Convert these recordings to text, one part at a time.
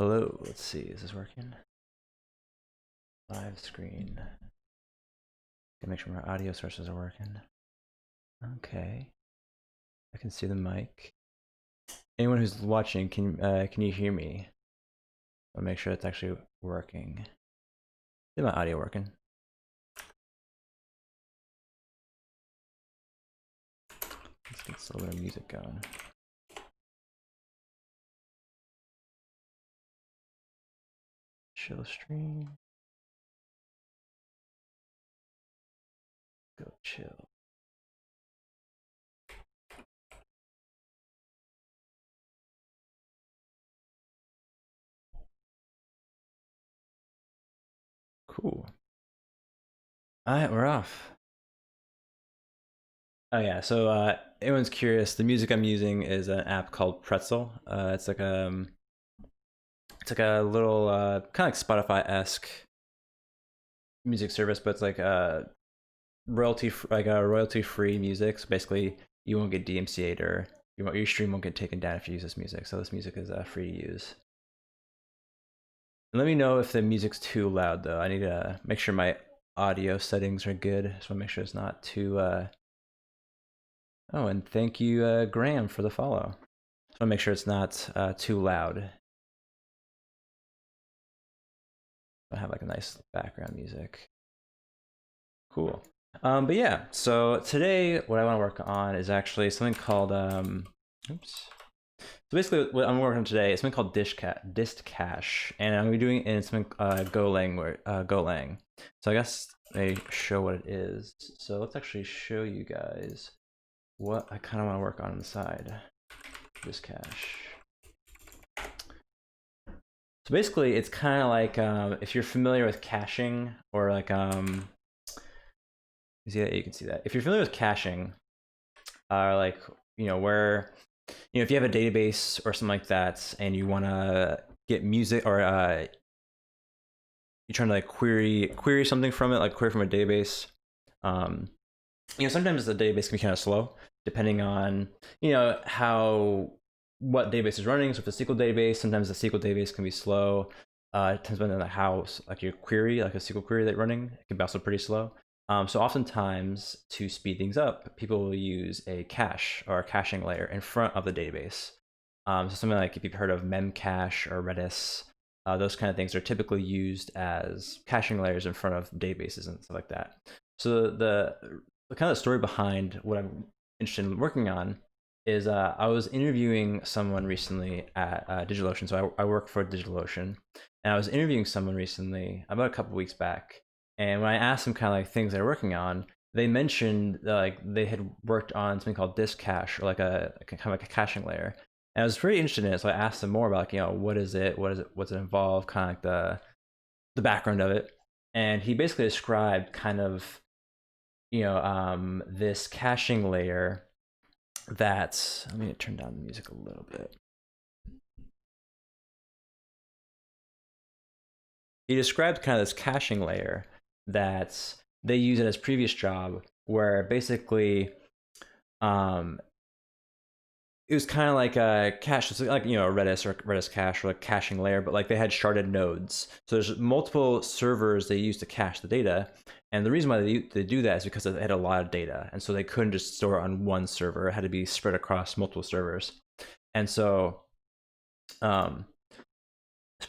Hello, let's see, is this working? Live screen. Gotta make sure my audio sources are working. Okay. I can see the mic. Anyone who's watching, can you hear me? I'll make sure it's actually working. Is my audio working? Let's get a little bit of music going. Show stream. Go chill. Cool. Alright, we're off. Oh yeah, so anyone's curious, the music I'm using is an app called Pretzel. It's like a little kind of like Spotify-esque music service, but it's like royalty-free music. So basically, you won't get DMCA'd or your stream won't get taken down if you use this music. So this music is free to use. And let me know if the music's too loud, though. I need to make sure my audio settings are good. Just want to make sure it's not too. Oh, and thank you, Graham, for the follow. Just want to make sure it's not too loud. I have like a nice background music. Cool. But yeah, so today what I want to work on is actually something called oops. So basically what I'm working on today is something called Distcache, and I'm doing it in something Golang. So I guess they show what it is. So let's actually show you guys what I kind of want to work on inside Distcache. So basically it's kind of like if you're familiar with caching or like you can see that. If you're familiar with caching, like, where, if you have a database or something like that and you want to get music or you're trying to like query something from it, like query from a database, sometimes the database can be kind of slow depending on, what database is running. So if it's a SQL database, sometimes the SQL database can be slow. It depends on how like your query, like a SQL query that's running, it can be also pretty slow. So oftentimes, to speed things up, people will use a cache or a caching layer in front of the database. So something like, if you've heard of Memcache or Redis, those kind of things are typically used as caching layers in front of databases and stuff like that. So the kind of story behind what I'm interested in working on is I was interviewing someone recently at DigitalOcean. So I work for DigitalOcean, and I was interviewing someone recently about a couple weeks back. And when I asked them kind of like things they're working on, they mentioned like they had worked on something called Distcache, or like a kind of like a caching layer. And I was very interested in it, so I asked them more about like, what is it, what's it involved, kind of like the background of it. And he basically described kind of this caching layer that, let me turn down the music a little bit. He described kind of this caching layer that they use in his previous job, where basically it was kind of like a cache, it's like, Redis or Redis cache or like caching layer, but like they had sharded nodes. So there's multiple servers they use to cache the data. And the reason why they do that is because they had a lot of data. And so they couldn't just store it on one server. It had to be spread across multiple servers. And so spread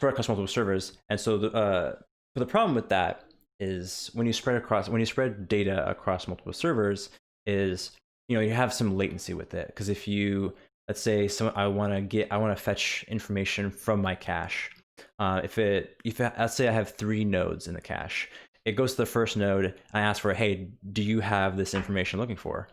across multiple servers. And so but the problem with that is when you spread data across multiple servers is, you have some latency with it. Because if you, let's say I want to fetch information from my cache. If let's say I have 3 nodes in the cache, it goes to the first node. I ask for, hey, do you have this information I'm looking for?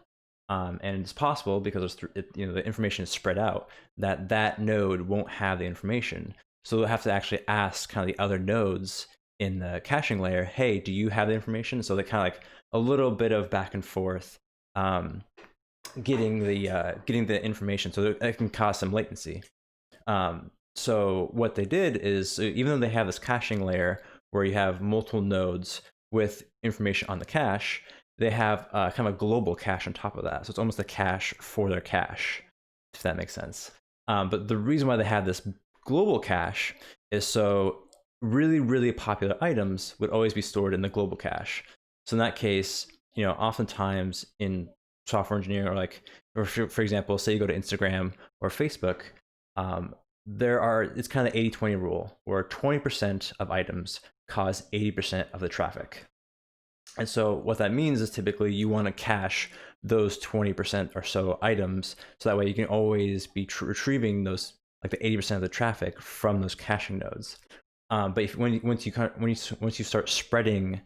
And it's possible, because the information is spread out, that node won't have the information. So they'll have to actually ask kind of the other nodes in the caching layer, hey, do you have the information? So they kind of like a little bit of back and forth, getting the information, so it can cause some latency. So what they did is, even though they have this caching layer where you have multiple nodes with information on the cache, they have kind of a global cache on top of that. So it's almost a cache for their cache, if that makes sense. But the reason why they have this global cache is so really, really popular items would always be stored in the global cache. So in that case, oftentimes in software engineering, or for example, say you go to Instagram or Facebook, it's kind of the 80-20 rule, where 20% of items cause 80% of the traffic. And so what that means is typically you want to cache those 20% or so items, so that way you can always be retrieving those, like the 80% of the traffic from those caching nodes. But once you start spreading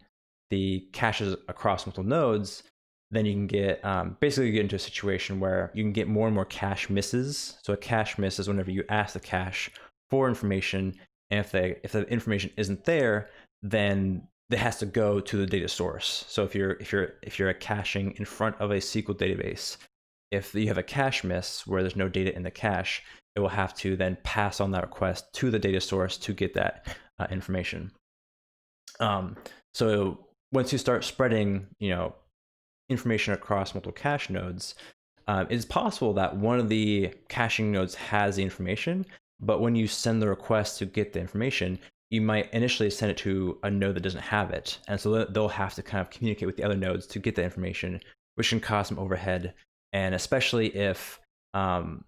the caches across multiple nodes, then you can get basically get into a situation where you can get more and more cache misses. So a cache miss is whenever you ask the cache for information, and if the information isn't there, then it has to go to the data source. So if you're a caching in front of a SQL database, if you have a cache miss where there's no data in the cache, it will have to then pass on that request to the data source to get that information. So once you start spreading, information across multiple cache nodes, it's possible that one of the caching nodes has the information, but when you send the request to get the information, you might initially send it to a node that doesn't have it. And so they'll have to kind of communicate with the other nodes to get the information, which can cause some overhead. And especially if, all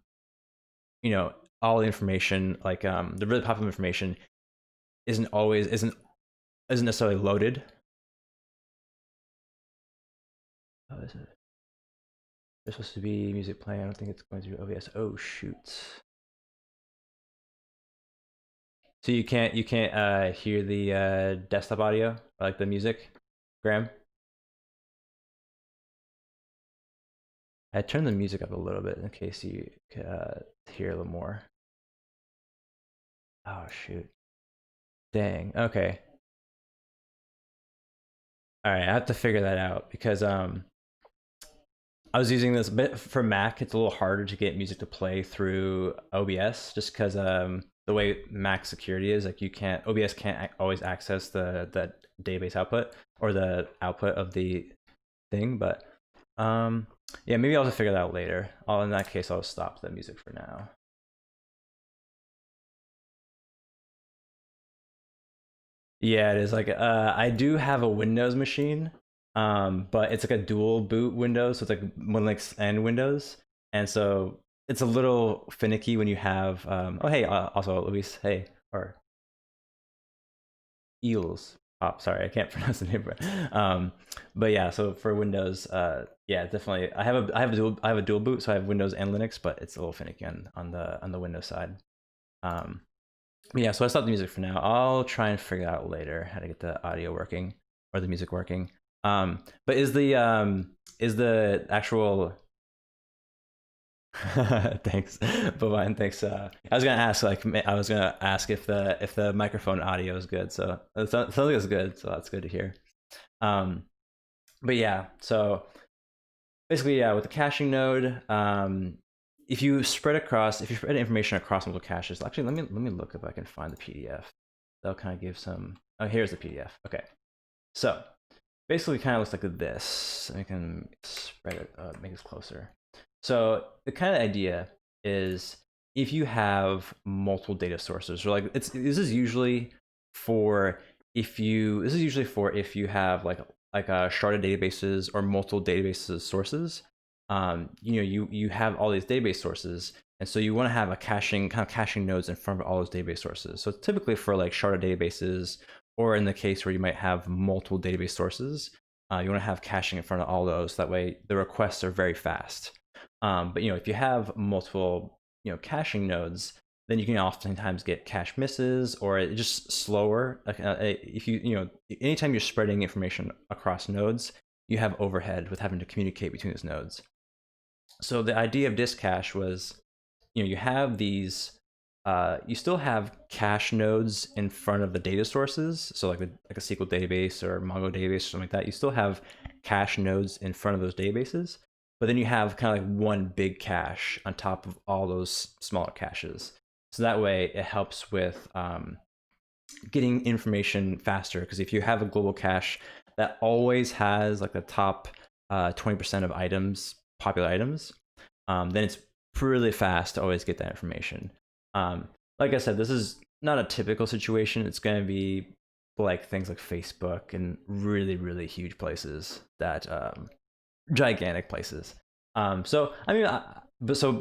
the information, like the really popular information isn't necessarily loaded. Oh, is it? There's supposed to be music playing. I don't think it's going through OBS. Oh shoot! So you can't hear the desktop audio, like the music, Graham. I turned the music up a little bit in case you could hear a little more. Oh shoot! Dang. Okay. All right. I have to figure that out because I was using this bit for Mac. It's a little harder to get music to play through OBS just because the way Mac security is, like OBS can't always access the database output or the output of the thing. But yeah, maybe I'll just figure that out later. In that case, I'll stop the music for now. Yeah, it is like I do have a Windows machine, but it's like a dual boot Windows, so it's like Linux and Windows, and so it's a little finicky when you have. Oh hey, also Luis, hey, or Eels. Oh, sorry, I can't pronounce the name. But yeah, so for Windows, yeah, definitely. I have a dual boot, so I have Windows and Linux, but it's a little finicky on the Windows side. Yeah, so I stopped the music for now. I'll try and figure out later how to get the audio working or the music working. But is the actual thanks, bye and thanks. I was gonna ask if the microphone audio is good. So it sounds like it's good. So that's good to hear. But yeah, so basically, yeah, with the caching node, if you spread information across multiple caches, actually, let me look if I can find the PDF. That'll kind of give some. Oh, here's the PDF. Okay, so basically, it kind of looks like this. I can spread it, make this closer. So the kind of idea is if you have multiple data sources, or like this is usually for if you have like sharded databases or multiple databases sources. You have all these database sources, and so you want to have a caching nodes in front of all those database sources. So typically for like sharded databases, or in the case where you might have multiple database sources, you want to have caching in front of all those. That way the requests are very fast. But if you have multiple caching nodes, then you can oftentimes get cache misses or just slower. If anytime you're spreading information across nodes, you have overhead with having to communicate between those nodes. So the idea of Distcache was, you have these, you still have cache nodes in front of the data sources. So like a SQL database or Mongo database or something like that. You still have cache nodes in front of those databases, but then you have kind of like one big cache on top of all those smaller caches. So that way it helps with getting information faster. Because if you have a global cache that always has like the top 20% of items, popular items, then it's really fast to always get that information. like I said, this is not a typical situation. It's going to be like things like Facebook and really, really huge places that gigantic places. So I mean, but so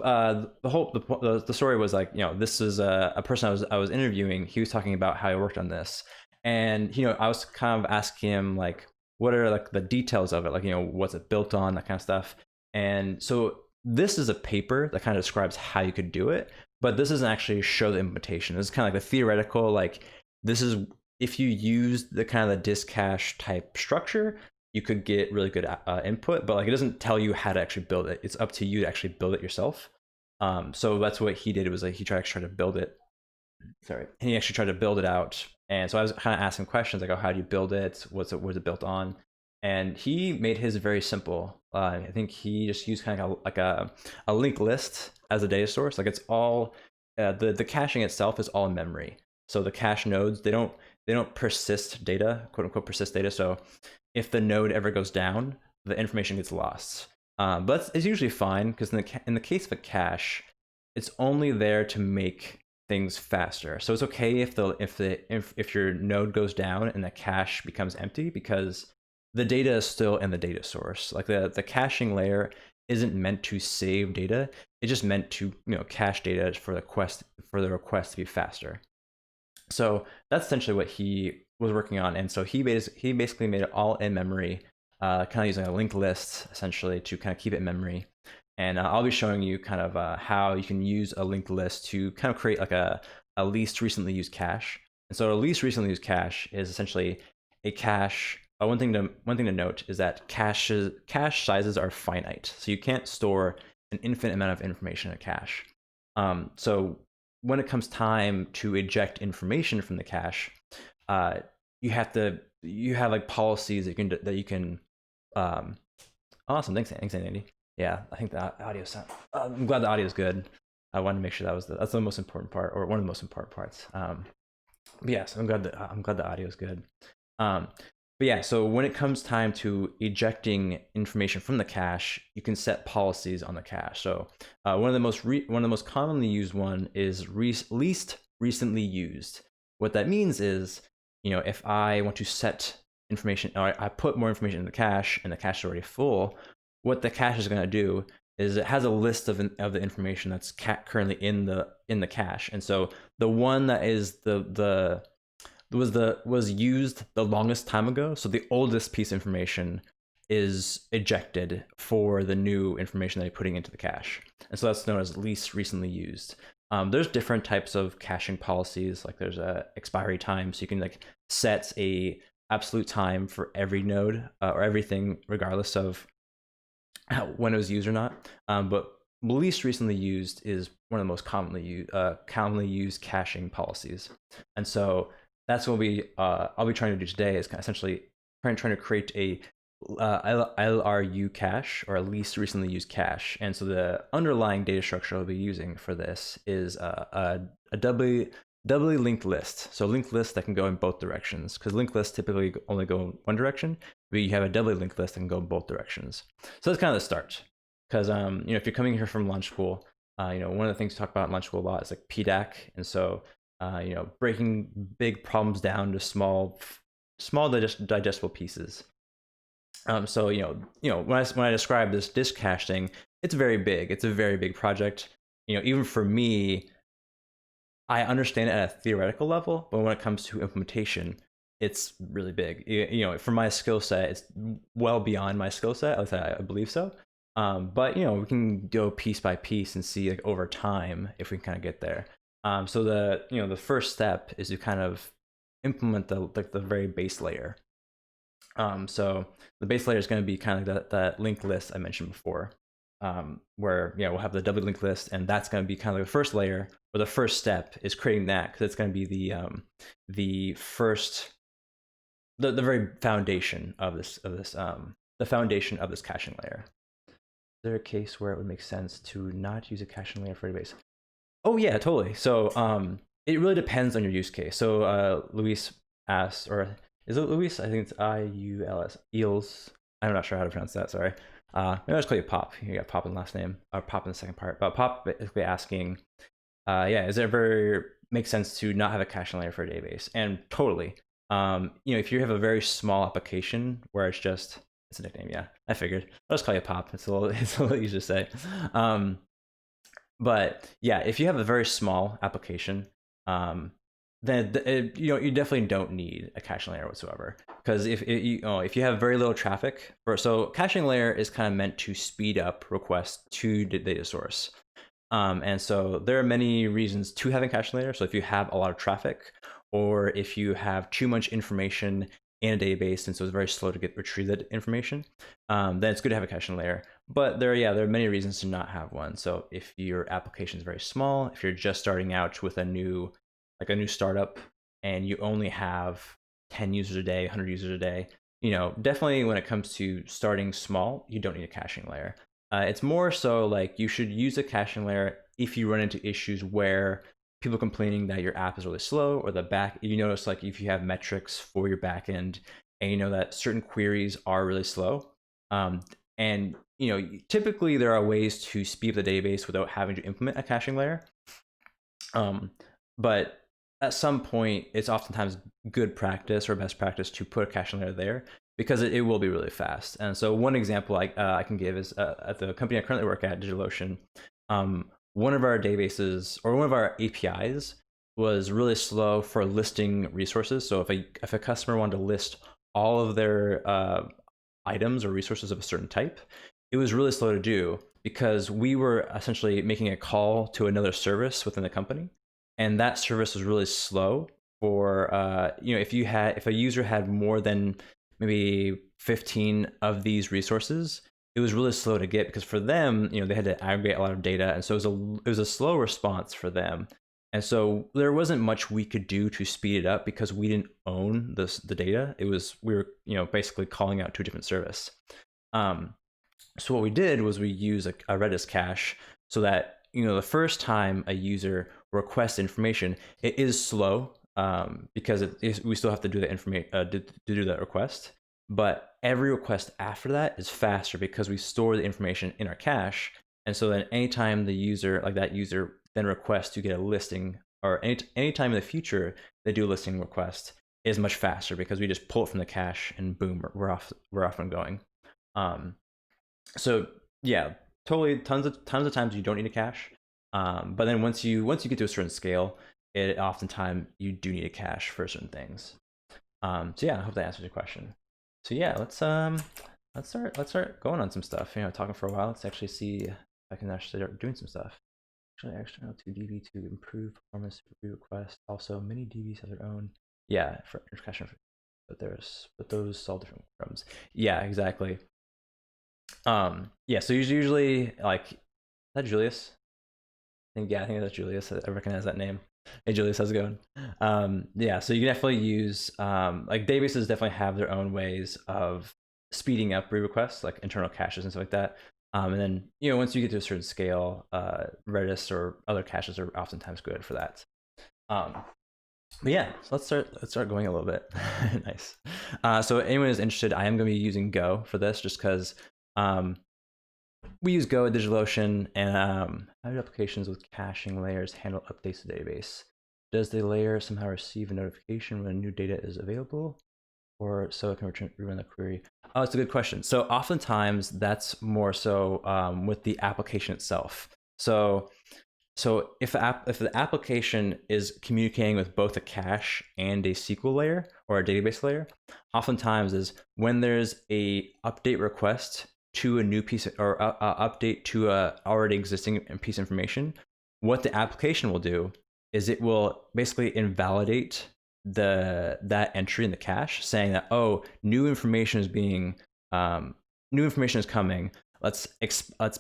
the story was like, this is a person I was interviewing. He was talking about how he worked on this, and I was kind of asking him like, what are like the details of it, like what's it built on, that kind of stuff. And so this is a paper that kind of describes how you could do it, but this doesn't actually show the implementation. This is kind of like the theoretical, like this is if you use the kind of the Distcache type structure, you could get really good input, but like it doesn't tell you how to actually build it. It's up to you to actually build it yourself. So that's what he did. It was like he tried to build it. Sorry, and he actually tried to build it out. And so I was kind of asking questions like, "Oh, how do you build it? Was it built on?" And he made his very simple. I think he just used kind of like a linked list as a data source. Like it's all the caching itself is all in memory. So the cache nodes they don't persist data, quote unquote persist data. So if the node ever goes down, the information gets lost. But it's usually fine because in the case of a cache, it's only there to make things faster. So it's okay if your node goes down and the cache becomes empty, because the data is still in the data source. Like the caching layer isn't meant to save data. It's just meant to cache data for the request to be faster. So that's essentially what he was working on. And so he basically made it all in memory, kind of using a linked list essentially to kind of keep it in memory. And I'll be showing you kind of how you can use a linked list to kind of create like a least recently used cache. And so a least recently used cache is essentially a cache. One thing to note is that cache sizes are finite, so you can't store an infinite amount of information in a cache. So when it comes time to eject information from the cache, you have like policies that you can. Awesome, thanks, Andy. Yeah, I think the audio sound. I'm glad the audio is good. I wanted to make sure that's the most important part, or one of the most important parts. But yeah, so I'm glad the audio is good. But yeah, so when it comes time to ejecting information from the cache, you can set policies on the cache. So one of the most commonly used one is least recently used. What that means is, if I want to set information, or I put more information in the cache and the cache is already full, what the cache is going to do is it has a list of the information that's currently in the cache, and so the one that is was used the longest time ago, so the oldest piece of information is ejected for the new information that you're putting into the cache, and so that's known as least recently used. There's different types of caching policies, like there's a expiry time, so you can like set a absolute time for every node or everything, regardless of when it was used or not. But least recently used is one of the most commonly used caching policies, and so that's what I'll be trying to do today, is essentially trying to create a LRU cache, or a least recently used cache. And so the underlying data structure I'll be using for this is a doubly linked list. So linked list that can go in both directions, because linked lists typically only go in one direction, but you have a doubly linked list that can go in both directions. So that's kind of the start. Because if you're coming here from launch school, one of the things we talk about in launch school a lot is like PDAC, and so breaking big problems down to small digestible pieces. So when I describe this Distcache thing, it's very big. It's a very big project. Even for me, I understand it at a theoretical level, but when it comes to implementation, it's really big. For my skill set, it's well beyond my skill set. At least I believe so. But we can go piece by piece and see like over time if we can kind of get there. So the first step is to kind of implement the very base layer. So the base layer is going to be kind of that linked list I mentioned before, where we'll have the double linked list, and that's going to be kind of the first layer, or the first step is creating that, because it's going to be the very foundation of this the foundation of this caching layer. Is there a case where it would make sense to not use a caching layer for a database? Oh yeah, totally. So it really depends on your use case. So Luis asked, or is it Luis? I think it's IULS. Eels. I'm not sure how to pronounce that. Sorry. Maybe I'll just call you Pop. You got Pop in the last name, or Pop in the second part. But Pop basically asking, is there ever makes sense to not have a caching layer for a database. And totally, if you have a very small application where it's a nickname, yeah, I figured. I'll just call you Pop. It's a little it's a little easier to say. But yeah, if you have a very small application, then you definitely don't need a caching layer whatsoever. Because if you have very little traffic, so caching layer is kind of meant to speed up requests to the data source. And so there are many reasons to having caching layer. So if you have a lot of traffic, or if you have too much information in a database, and so it's very slow to retrieve that information, then it's good to have a caching layer. But there are many reasons to not have one. So if your application is very small, if you're just starting out with a new startup, and you only have 10 users a day, 100 users a day, definitely when it comes to starting small, you don't need a caching layer. It's more so like you should use a caching layer if you run into issues where people complaining that your app is really slow, or you notice like if you have metrics for your backend and you know that certain queries are really slow. And typically there are ways to speed up the database without having to implement a caching layer. But at some point, it's oftentimes good practice or best practice to put a caching layer there, because it will be really fast. And so one example I can give is at the company I currently work at, DigitalOcean, one of our databases or one of our APIs was really slow for listing resources. So if a customer wanted to list all of their items or resources of a certain type, it was really slow to do because we were essentially making a call to another service within the company. And that service was really slow for, if a user had more than maybe 15 of these resources, it was really slow to get, because for them, they had to aggregate a lot of data. And so it was a slow response for them. And so there wasn't much we could do to speed it up because we didn't own the data. We were basically calling out to a different service. So what we did was we used a Redis cache, so that the first time a user requests information, it is slow because we still have to do the information to do that request. But every request after that is faster because we store the information in our cache. And so then anytime that user then requests to get a listing, or anytime in the future they do a listing request, is much faster because we just pull it from the cache and boom, we're off and going. So yeah, totally, tons of times you don't need a cache. But then once you get to a certain scale, oftentimes you do need a cache for certain things. So yeah, I hope that answers your question. So yeah, let's start going on some stuff. Talking for a while. Let's actually see if I can actually start doing some stuff. Actually, external to DB to improve performance request. Also, many DBs have their own. Yeah, for caching, but those solve different problems. Yeah, exactly. Yeah. So usually, like, is that Julius? I think that's Julius. I recognize that name. Hey Julius, how's it going? Yeah, so you can definitely use like databases definitely have their own ways of speeding up requests, like internal caches and stuff like that. And then once you get to a certain scale, Redis or other caches are oftentimes good for that. But yeah, so let's start going a little bit. Nice. So anyone who's interested, I am going to be using Go for this, just because we use Go at DigitalOcean, and how do applications with caching layers handle updates to the database? Does the layer somehow receive a notification when new data is available, or so it can rerun the query? Oh, it's a good question. So oftentimes that's more so with the application itself. So if the application is communicating with both a cache and a SQL layer or a database layer, oftentimes is when there's a update request to a new piece or update to a already existing piece of information, what the application will do is it will basically invalidate that entry in the cache, saying that, oh, new information is coming. Let's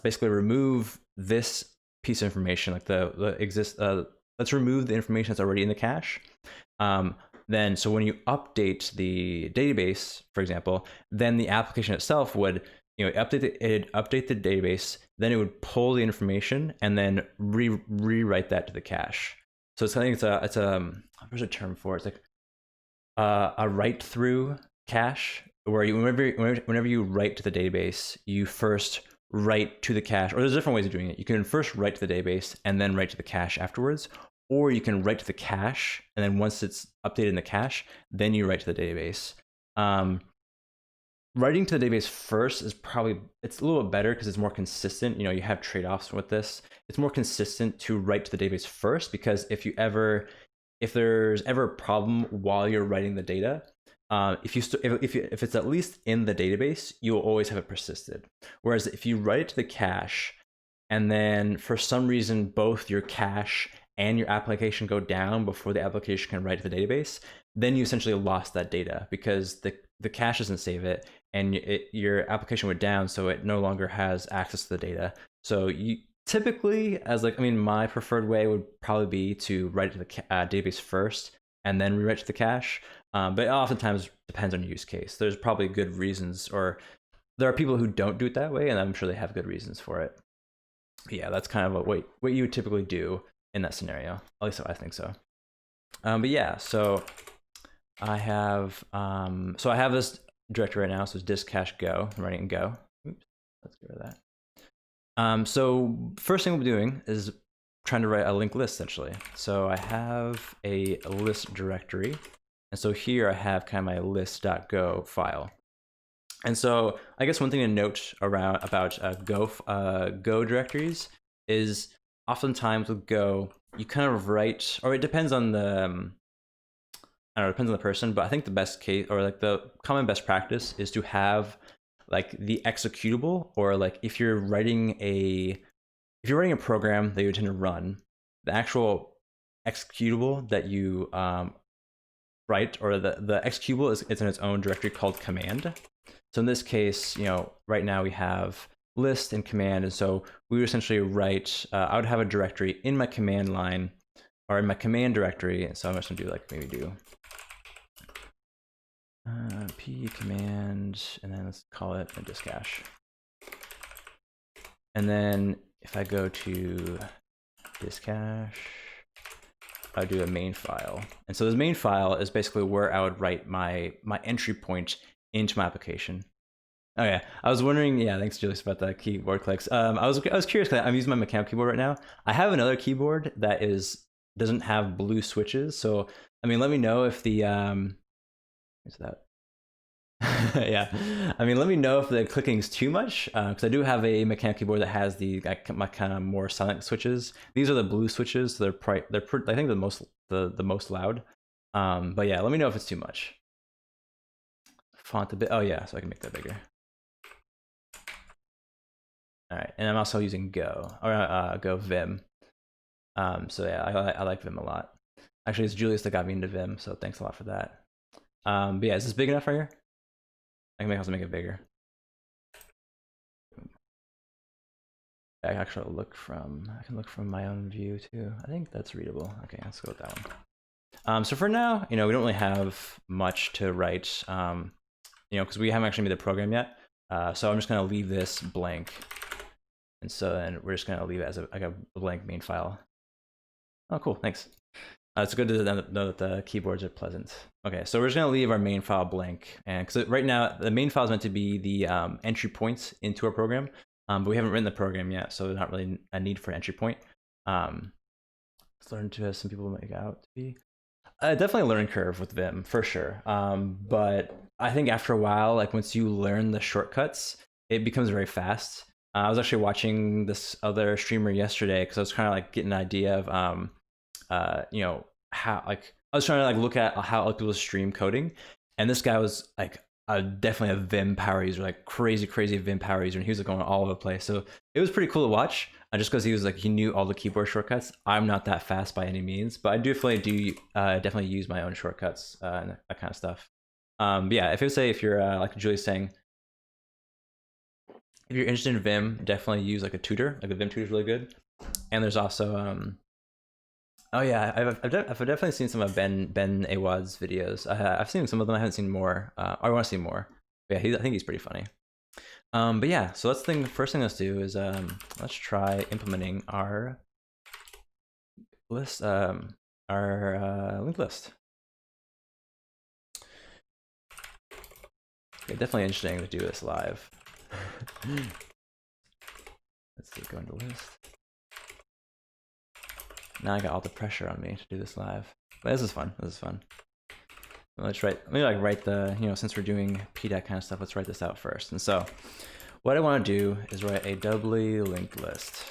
basically remove this piece of information, like let's remove the information that's already in the cache. Then so when you update the database, for example, then the application itself would update the database, then it would pull the information and then rewrite that to the cache. So it's, I think it's a there's a term for it. It's like a write through cache, where whenever you write to the database, you first write to the cache, or there's different ways of doing it. You can first write to the database and then write to the cache afterwards, or you can write to the cache, and then once it's updated in the cache, then you write to the database. Writing to the database first is probably, it's a little bit better because it's more consistent. You have trade-offs with this. It's more consistent to write to the database first, because if there's ever a problem while you're writing the data, if it's at least in the database, you'll always have it persisted. Whereas if you write it to the cache, and then for some reason both your cache and your application go down before the application can write to the database, then you essentially lost that data, because the cache doesn't save it, and your application went down, so it no longer has access to the data. So you typically, my preferred way would probably be to write to the database first and then rewrite to the cache. But it oftentimes depends on your use case. There's probably good reasons, or there are people who don't do it that way, and I'm sure they have good reasons for it. But yeah, that's kind of what you would typically do in that scenario. At least I think so. But yeah, so I have this directory right now. So it's Distcache Go. I'm writing in Go. Oops, let's get rid of that. So first thing we'll be doing is trying to write a linked list, essentially. So I have a list directory, and so here I have kind of my list.go file. And so I guess one thing to note about Go directories is oftentimes with Go, you kind of write, or it depends on the it depends on the person, but I think the best case, or like the common best practice, is to have like the executable, or like if you're writing a program that you intend to run, the actual executable that you write, or the executable is in its own directory called command. So in this case, right now we have list and command, and so we would essentially write, I would have a directory in my command line, or in my command directory. And so I'm just gonna do maybe p command, and then let's call it a Distcache. And then if I go to Distcache, I do a main file. And so this main file is basically where I would write my entry point into my application. Oh yeah, I was wondering. Yeah, thanks, Julius, about the keyboard clicks. I was curious because I'm using my mechanical keyboard right now. I have another keyboard that doesn't have blue switches. So let me know if the what's that? Yeah, let me know if the clicking is too much, because I do have a mechanical keyboard that has my kind of more silent switches. These are the blue switches, so they're I think the most loud. But yeah, let me know if it's too much. Font a bit. Oh yeah, so I can make that bigger. All right, and I'm also using Go, or Go Vim. So yeah, I like Vim a lot. Actually, it's Julius that got me into Vim, so thanks a lot for that. But yeah, is this big enough right here? I can also make it bigger. I can actually look from my own view too. I think that's readable. Okay, let's go with that one. So for now, we don't really have much to write, because we haven't actually made the program yet. So I'm just gonna leave this blank. And so then we're just gonna leave it as a blank main file. Oh, cool, thanks. It's good to know that the keyboards are pleasant. Okay, so we're just gonna leave our main file blank, and because right now the main file is meant to be the entry points into our program, but we haven't written the program yet, so there's not really a need for an entry point. It's learned to, as some people make out to be. Definitely a learning curve with Vim for sure, but I think after a while, once you learn the shortcuts, it becomes very fast. I was actually watching this other streamer yesterday because I was kind of getting an idea of how I was trying to look at how other people stream coding, and this guy was definitely a Vim power user, crazy Vim power user, and he was going all over the place. So it was pretty cool to watch, just because he was he knew all the keyboard shortcuts. I'm not that fast by any means, but I definitely use my own shortcuts and that kind of stuff. But yeah, if you're like Julie's saying, if you're interested in Vim, definitely use a tutor. A Vim tutor is really good. And there's also oh yeah, I've definitely seen some of Ben Awad's videos. I've seen some of them. I haven't seen more. I want to see more. But yeah, I think he's pretty funny. But yeah, so first thing let's do is let's try implementing our list, our linked list. Okay, definitely interesting to do this live. Let's see, go into list. Now I got all the pressure on me to do this live. But this is fun. This is fun. Let me write the, since we're doing PDAC kind of stuff, let's write this out first. And so what I want to do is write a doubly linked list.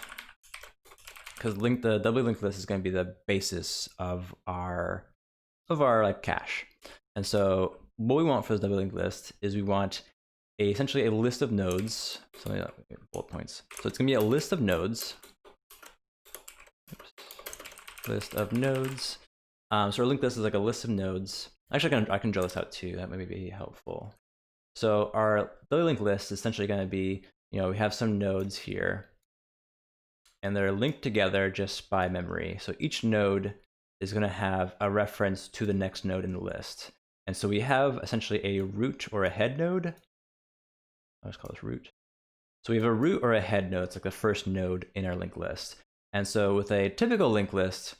Because the doubly linked list is going to be the basis of our like cache. And so what we want for this doubly linked list is we want essentially a list of nodes. So bullet points. So it's going to be a list of nodes. List of nodes. So our linked list is like a list of nodes. Actually, I can draw this out too. That may be helpful. So our doubly linked list is essentially going to be, we have some nodes here, and they're linked together just by memory. So each node is going to have a reference to the next node in the list. And so we have essentially a root or a head node. I'll just call this root. So we have a root or a head node. It's like the first node in our linked list. And so with a typical linked list,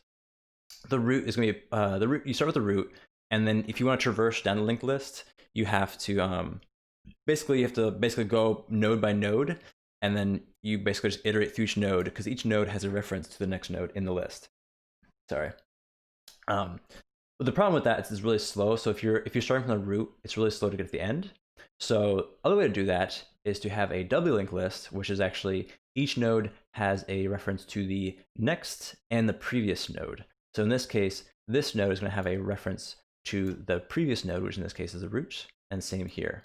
the root is going to be the root. You start with the root, and then if you want to traverse down the linked list, you have to basically go node by node, and then you basically just iterate through each node because each node has a reference to the next node in the list. Sorry. But the problem with that is it's really slow. So if you're starting from the root, it's really slow to get to the end. So other way to do that is to have a doubly linked list, which is actually each node has a reference to the next and the previous node. So in this case, this node is going to have a reference to the previous node, which in this case is the root, and same here.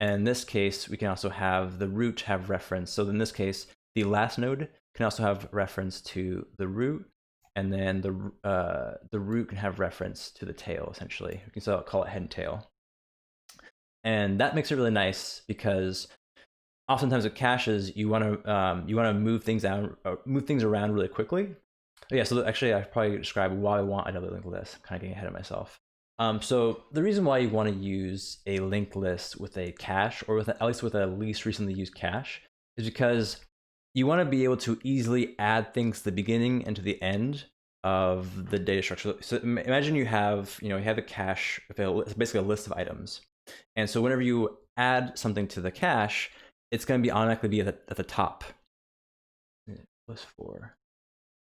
And in this case, we can also have the root have reference. So in this case, the last node can also have reference to the root, and then the root can have reference to the tail, essentially. We can call it head and tail. And that makes it really nice because oftentimes with caches, you want to move things around really quickly. But yeah, so actually I probably describe why I want a doubly linked list. Kind of getting ahead of myself. So the reason why you want to use a linked list with a cache, or at least with a least recently used cache, is because you want to be able to easily add things to the beginning and to the end of the data structure. So imagine you have a cache, it's basically a list of items. And so whenever you add something to the cache, it's going to be automatically be at the top. List 4.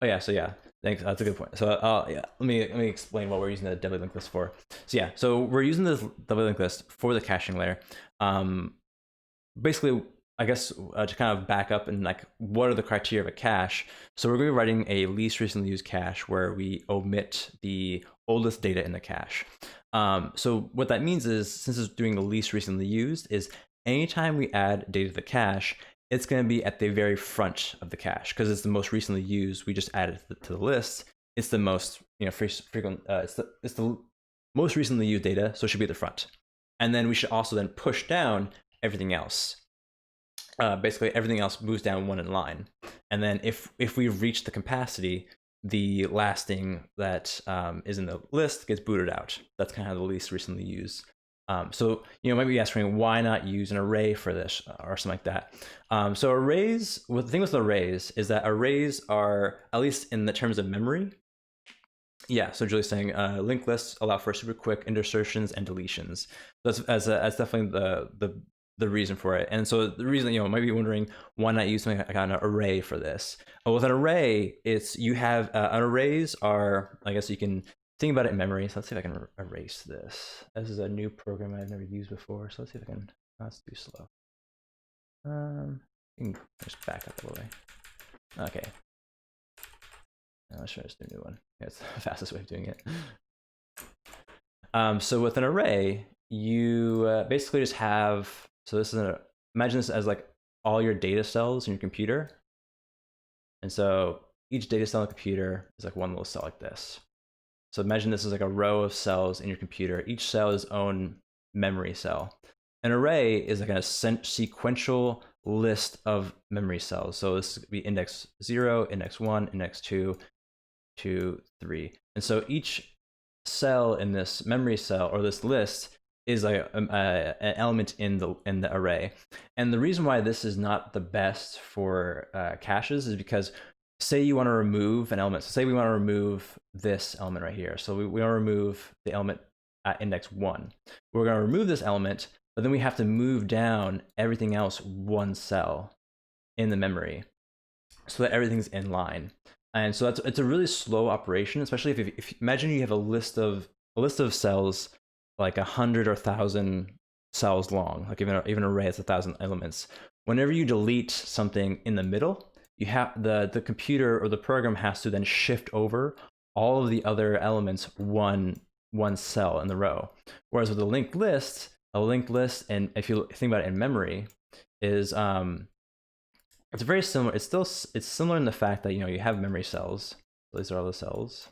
Oh yeah, so yeah, thanks. That's a good point. So yeah, let me explain what we're using the doubly linked list for. So we're using this doubly linked list for the caching layer. Basically, I guess to kind of back up and like what are the criteria of a cache. So we're going to be writing a least recently used cache where we omit the oldest data in the cache. So what that means is, since it's doing the least recently used, is anytime we add data to the cache, it's going to be at the very front of the cache because it's the most recently used. We just added to the list. It's the most frequent. It's the most recently used data, so it should be at the front. And then we should also then push down everything else. Basically, everything else moves down one in line. And then if we've reached the capacity, the last thing that is in the list gets booted out. That's kind of how the least recently used. So maybe you're asking why not use an array for this or something like that. So arrays, the thing with arrays is that arrays are, at least in the terms of memory. Yeah, so Julie's saying linked lists allow for super quick insertions and deletions. That's definitely the reason for it. And so the reason, might be wondering why not use something like an array for this. With an array, you have arrays are, I guess you can think about it in memory. So let's see if I can erase this. This is a new program I've never used before. So let's see if I can. That's too slow. You can just back up a little way. Okay. Let's try just do a new one. That's the fastest way of doing it. So with an array, you basically just have. So this is imagine this as like all your data cells in your computer. And so each data cell in the computer is like one little cell like this. So imagine this is like a row of cells in your computer. Each cell is its own memory cell. An array is like a sequential list of memory cells. So this could be index 0, index 1, index 2, 2, 3. And so each cell in this memory cell or this list is like an element in the array. And the reason why this is not the best for caches is because say you want to remove an element. So say we want to remove this element right here. So we want to remove the element at index 1. We're going to remove this element, but then we have to move down everything else one cell in the memory so that everything's in line. And so it's a really slow operation, especially if imagine you have a list of cells like 100 or 1,000 cells long, like even an array has 1,000 elements. Whenever you delete something in the middle, you have the computer or the program has to then shift over all of the other elements one cell in the row. Whereas with a linked list, and if you think about it in memory, is it's very similar. It's similar in the fact that you have memory cells. These are all the cells.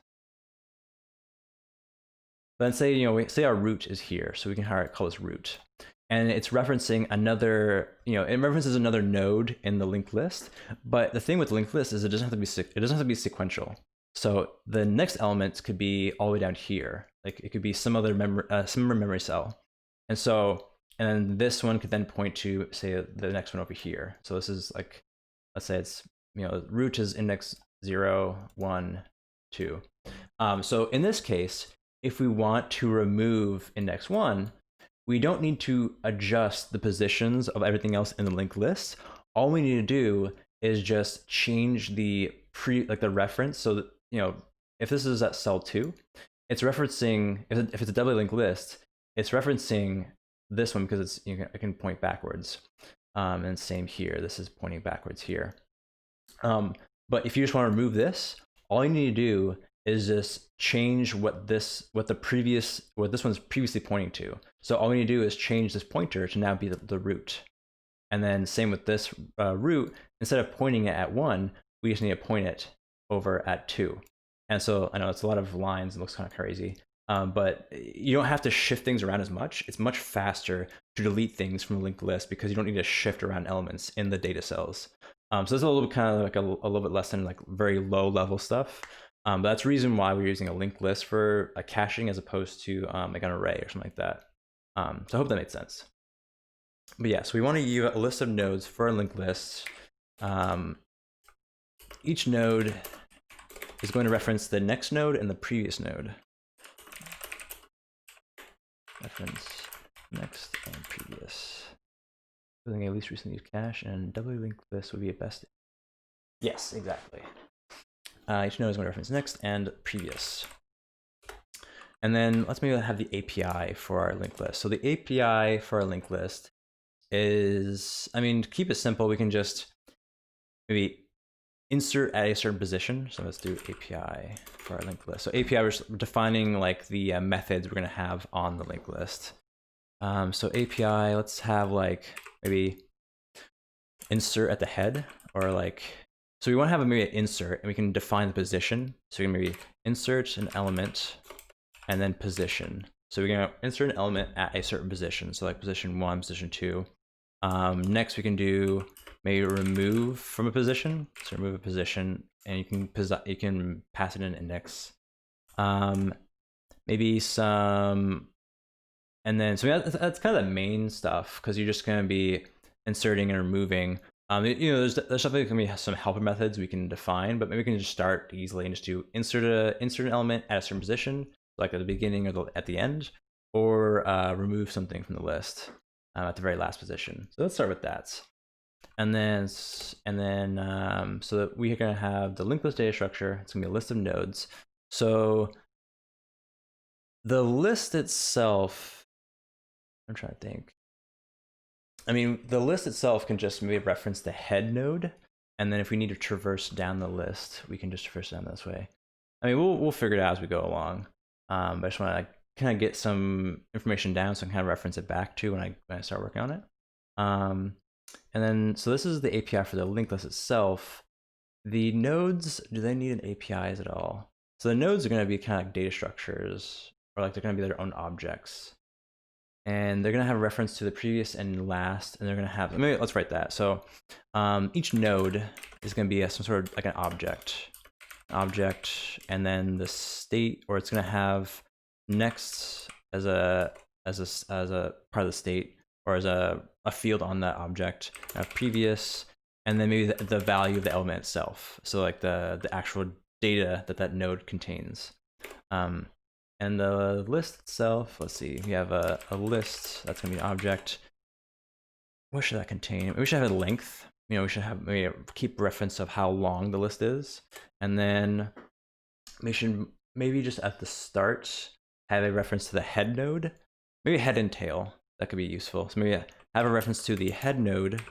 But then say say our root is here, so we can call this root, and it's referencing another it references another node in the linked list. But the thing with the linked list is it doesn't have to be sequential. So the next element could be all the way down here. Like it could be some other memory cell, and then this one could then point to say the next one over here. So this is like, let's say it's root is index 0, 1, 2. So in this case, if we want to remove index 1, we don't need to adjust the positions of everything else in the linked list. All we need to do is just change the the reference. So that, if this is at cell 2, it's referencing, if it's a doubly linked list, it's referencing this one because it can point backwards. And same here, this is pointing backwards here. But if you just want to remove this, all you need to do is just change what this one's previously pointing to. So all we need to do is change this pointer to now be the root. And then same with this root, instead of pointing it at 1, we just need to point it over at 2. And so I know it's a lot of lines, it looks kind of crazy, but you don't have to shift things around as much. It's much faster to delete things from a linked list because you don't need to shift around elements in the data cells. So this is a little bit kind of like a little bit less than like very low level stuff. But that's the reason why we're using a linked list for a caching as opposed to like an array or something like that. So I hope that made sense. But yeah, so we want to use a list of nodes for a linked list. Each node is going to reference the next node and the previous node. Reference next and previous. Building a least recently used cache and doubly linked list would be a best. Yes, exactly. Each node is going to reference next and previous. And then let's maybe have the API for our linked list. So the API for our linked list is, to keep it simple, we can just maybe insert at a certain position. So let's do API for our linked list. So API, we're defining like the methods we're going to have on the linked list. So API, let's have like maybe insert at the head, or like, so we want to have maybe an insert and we can define the position. So we can maybe insert an element and then position. So we're going to insert an element at a certain position. So like position 1, position 2. Next we can do maybe remove from a position. So remove a position, and you can pass it an index. Maybe some, and then so that's kind of the main stuff, because you're just going to be inserting and removing. There's definitely going to be some helper methods we can define, but maybe we can just start easily and just do insert an element at a certain position, like at the beginning or at the end, or remove something from the list at the very last position. So let's start with that. And then so that we are going to have the linked list data structure. It's going to be a list of nodes. So the list itself, I'm trying to think. The list itself can just maybe reference the head node, and then if we need to traverse down the list, we can just traverse down this way. We'll figure it out as we go along. But I just want to kind of get some information down so I can kind of reference it back to when I start working on it. And then, so this is the API for the linked list itself. The nodes, do they need an APIs at all? So the nodes are going to be kind of like data structures, or like they're going to be their own objects. And they're going to have a reference to the previous and last, and they're going to have, maybe let's write that. So each node is going to be some sort of like an object, and then the state, or it's going to have next as a part of the state, or as a field on that object, previous, and then maybe the value of the element itself. So like the actual data that node contains. And the list itself, let's see, we have a list that's going to be an object. What should that contain? We should have a length. we should have maybe keep reference of how long the list is, and then we should maybe just at the start have a reference to the head node, maybe head and tail. That could be useful. So maybe have a reference to the head node,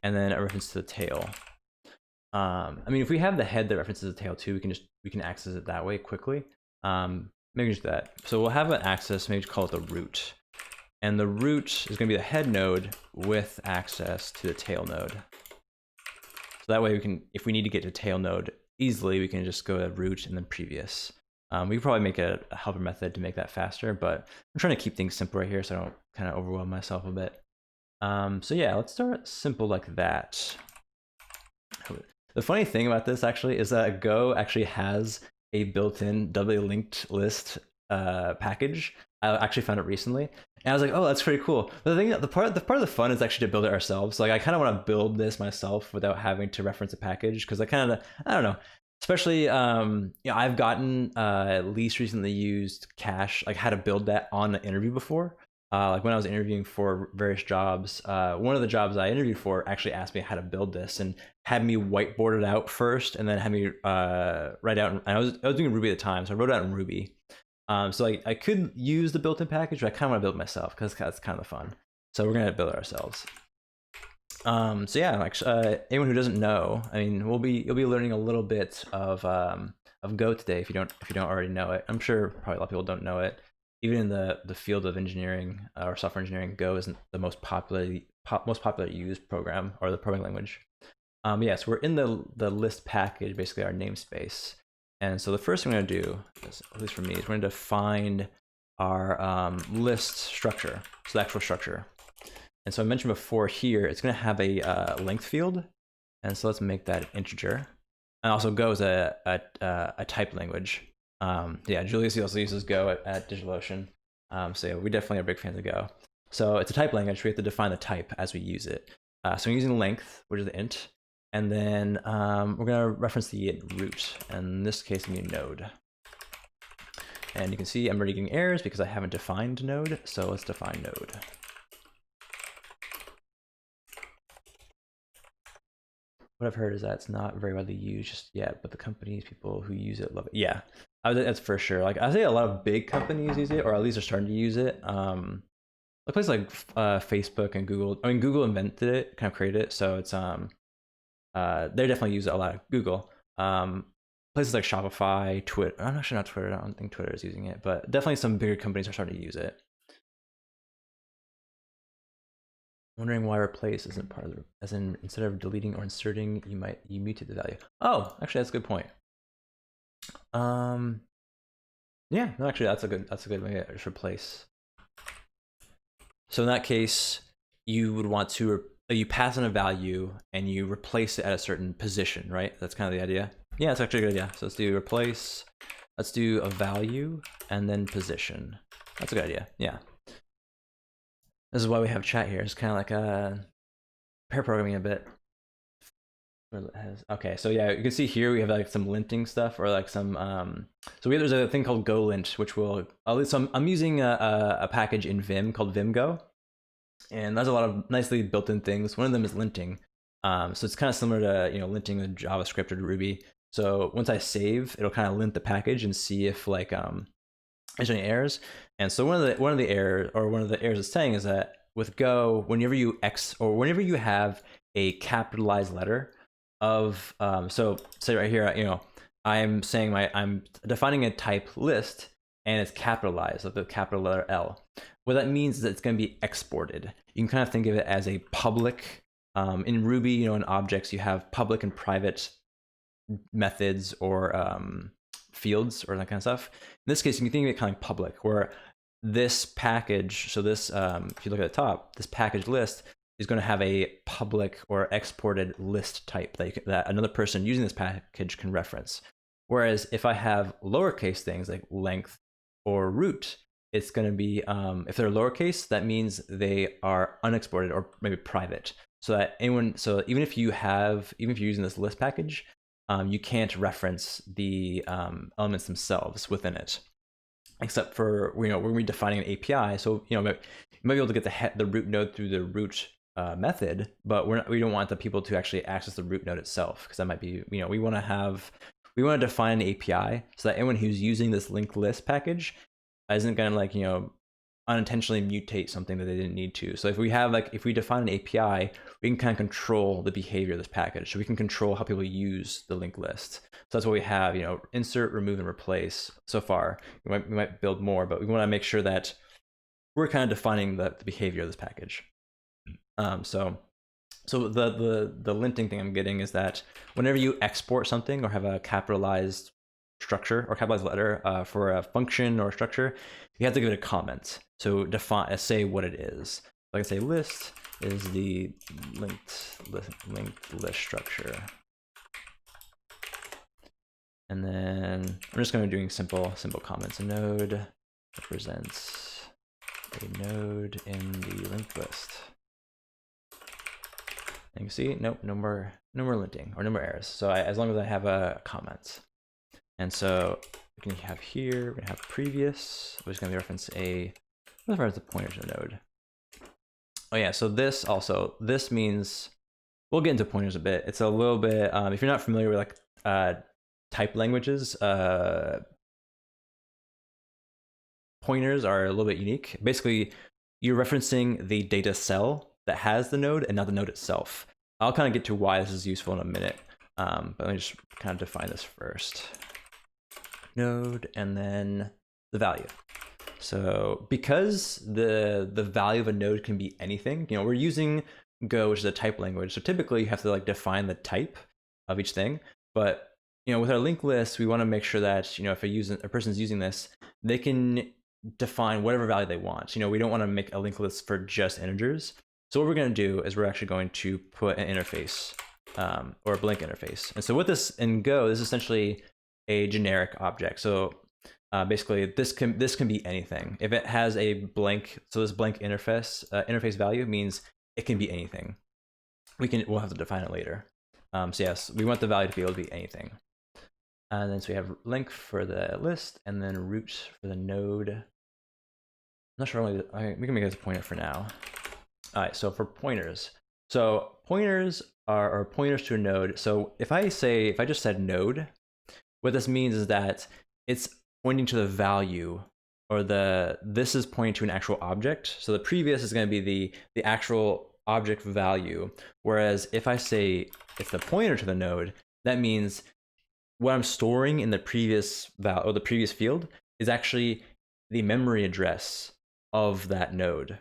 and then a reference to the tail. I mean, if we have the head that references the tail too, we can access it that way quickly. Maybe just that. So we'll have an access. Maybe call it the root, and the root is going to be the head node with access to the tail node. So that way we can, if we need to get to tail node easily, we can just go to root and then previous. We could probably make a helper method to make that faster, but I'm trying to keep things simple right here so I don't kind of overwhelm myself a bit. So yeah, let's start simple like that. The funny thing about this actually is that Go actually has a built-in doubly linked list package. I actually found it recently, and I was like, "Oh, that's pretty cool." But the part of the fun is actually to build it ourselves. Like, I kind of want to build this myself without having to reference a package, because I don't know. Especially, I've gotten least recently used cache, like how to build that on the interview before. Like when I was interviewing for various jobs, one of the jobs I interviewed for actually asked me how to build this and had me whiteboard it out first, and then had me write out. And I was doing Ruby at the time, so I wrote it out in Ruby. So I could use the built-in package, but I kind of want to build it myself because that's kind of fun. So we're gonna build it ourselves. So yeah, like anyone who doesn't know, I mean, you'll be learning a little bit of Go today if you don't already know it. I'm sure probably a lot of people don't know it. Even in the field of engineering or software engineering, Go isn't the most popular used program or the programming language. Yeah, so we're in the list package, basically our namespace. And so the first thing I'm going to do, at least for me, is we're going to define our list structure, so the actual structure. And so I mentioned before here, it's going to have a length field. And so let's make that an integer. And also Go is a type language. Yeah, Julius also uses Go at DigitalOcean. So yeah, we definitely are big fans of Go. So it's a type language. We have to define the type as we use it. So I'm using length, which is the int. And then we're going to reference the root. And in this case, I mean node. And you can see I'm already getting errors because I haven't defined node. So let's define node. What I've heard is that it's not very widely used just yet, but the companies, people who use it love it. Yeah, that's for sure. Like I say, a lot of big companies use it, or at least are starting to use it. A place like Facebook and Google. I mean, Google invented it, kind of created it, so it's they definitely use it a lot. Google. Places like Shopify, Twitter. I'm actually not Twitter. I don't think Twitter is using it, but definitely some bigger companies are starting to use it. Wondering why replace isn't part of the, as in instead of deleting or inserting, you muted the value. Oh, actually that's a good point. Yeah, no, actually that's a good way to just replace. So in that case, you would want to you pass in a value and you replace it at a certain position, right? That's kind of the idea. Yeah, that's actually a good idea. So let's do replace. Let's do a value and then position. That's a good idea. Yeah. This is why we have chat here. It's kind of like pair programming a bit. Okay, so yeah, you can see here we have like some linting stuff, or like some so there's a thing called golint, which will at least I'm using a package in Vim called vimgo, and there's a lot of nicely built-in things. One of them is linting. So it's kind of similar to linting with JavaScript or Ruby. So once I save, it'll kind of lint the package and see if like there's any errors. And so one of the errors it's saying is that with Go, whenever you have a capitalized letter of so say right here, I'm saying I'm defining a type list and it's capitalized with the capital letter L. What that means is that it's going to be exported. You can kind of think of it as a public. In Ruby, in objects, you have public and private methods or fields or that kind of stuff. In this case, you can think of it kind of like public, where this package, so this, if you look at the top, this package list is going to have a public or exported list type that another person using this package can reference. Whereas if I have lowercase things like length or root, it's going to be, if they're lowercase, that means they are unexported or maybe private. So that even if you're using this list package, you can't reference the elements themselves within it, except for we're going to be defining an API. So you might be able to get the root node through the root method, but we don't want the people to actually access the root node itself, because that might be, we want to define an API so that anyone who's using this linked list package isn't going to like, unintentionally mutate something that they didn't need to. So if we define an API, we can kind of control the behavior of this package. So we can control how people use the linked list. So that's what we have, insert, remove, and replace. So far, we might build more, but we want to make sure that we're kind of defining the behavior of this package. So the linting thing I'm getting is that whenever you export something or have a capitalized structure or capitalized letter for a function or a structure, you have to give it a comment. So say what it is. Like I say, list is the linked list structure. And then I'm just going to be doing simple comments. A node represents a node in the linked list. And you can see, nope, no more linting or no more errors. So as long as I have a comment. And so we can have here, we're gonna have previous, which is gonna reference the pointer to the node. Oh yeah, so this means, we'll get into pointers a bit. It's a little bit, if you're not familiar with like type languages, pointers are a little bit unique. Basically, you're referencing the data cell that has the node and not the node itself. I'll kind of get to why this is useful in a minute, but let me just kind of define this first. Node and then the value. So because the value of a node can be anything, we're using Go, which is a type language. So typically you have to like define the type of each thing. But with our linked list, we want to make sure that if a person's using this, they can define whatever value they want. We don't want to make a linked list for just integers. So what we're going to do is we're actually going to put an interface or a blank interface. And so with this in Go, this is essentially a generic object. So basically this can be anything. If it has a blank, so this blank interface value means it can be anything. We'll have to define it later. So yes, we want the value to be able to be anything. And then so we have length for the list and then root for the node. I'm not sure, we can make it as a pointer for now. All right, so for pointers. So pointers are pointers to a node. So if I just said node, what this means is that it's pointing to the value, or this is pointing to an actual object. So the previous is going to be the actual object value. Whereas if I say it's the pointer to the node, that means what I'm storing in the previous value or the previous field is actually the memory address of that node.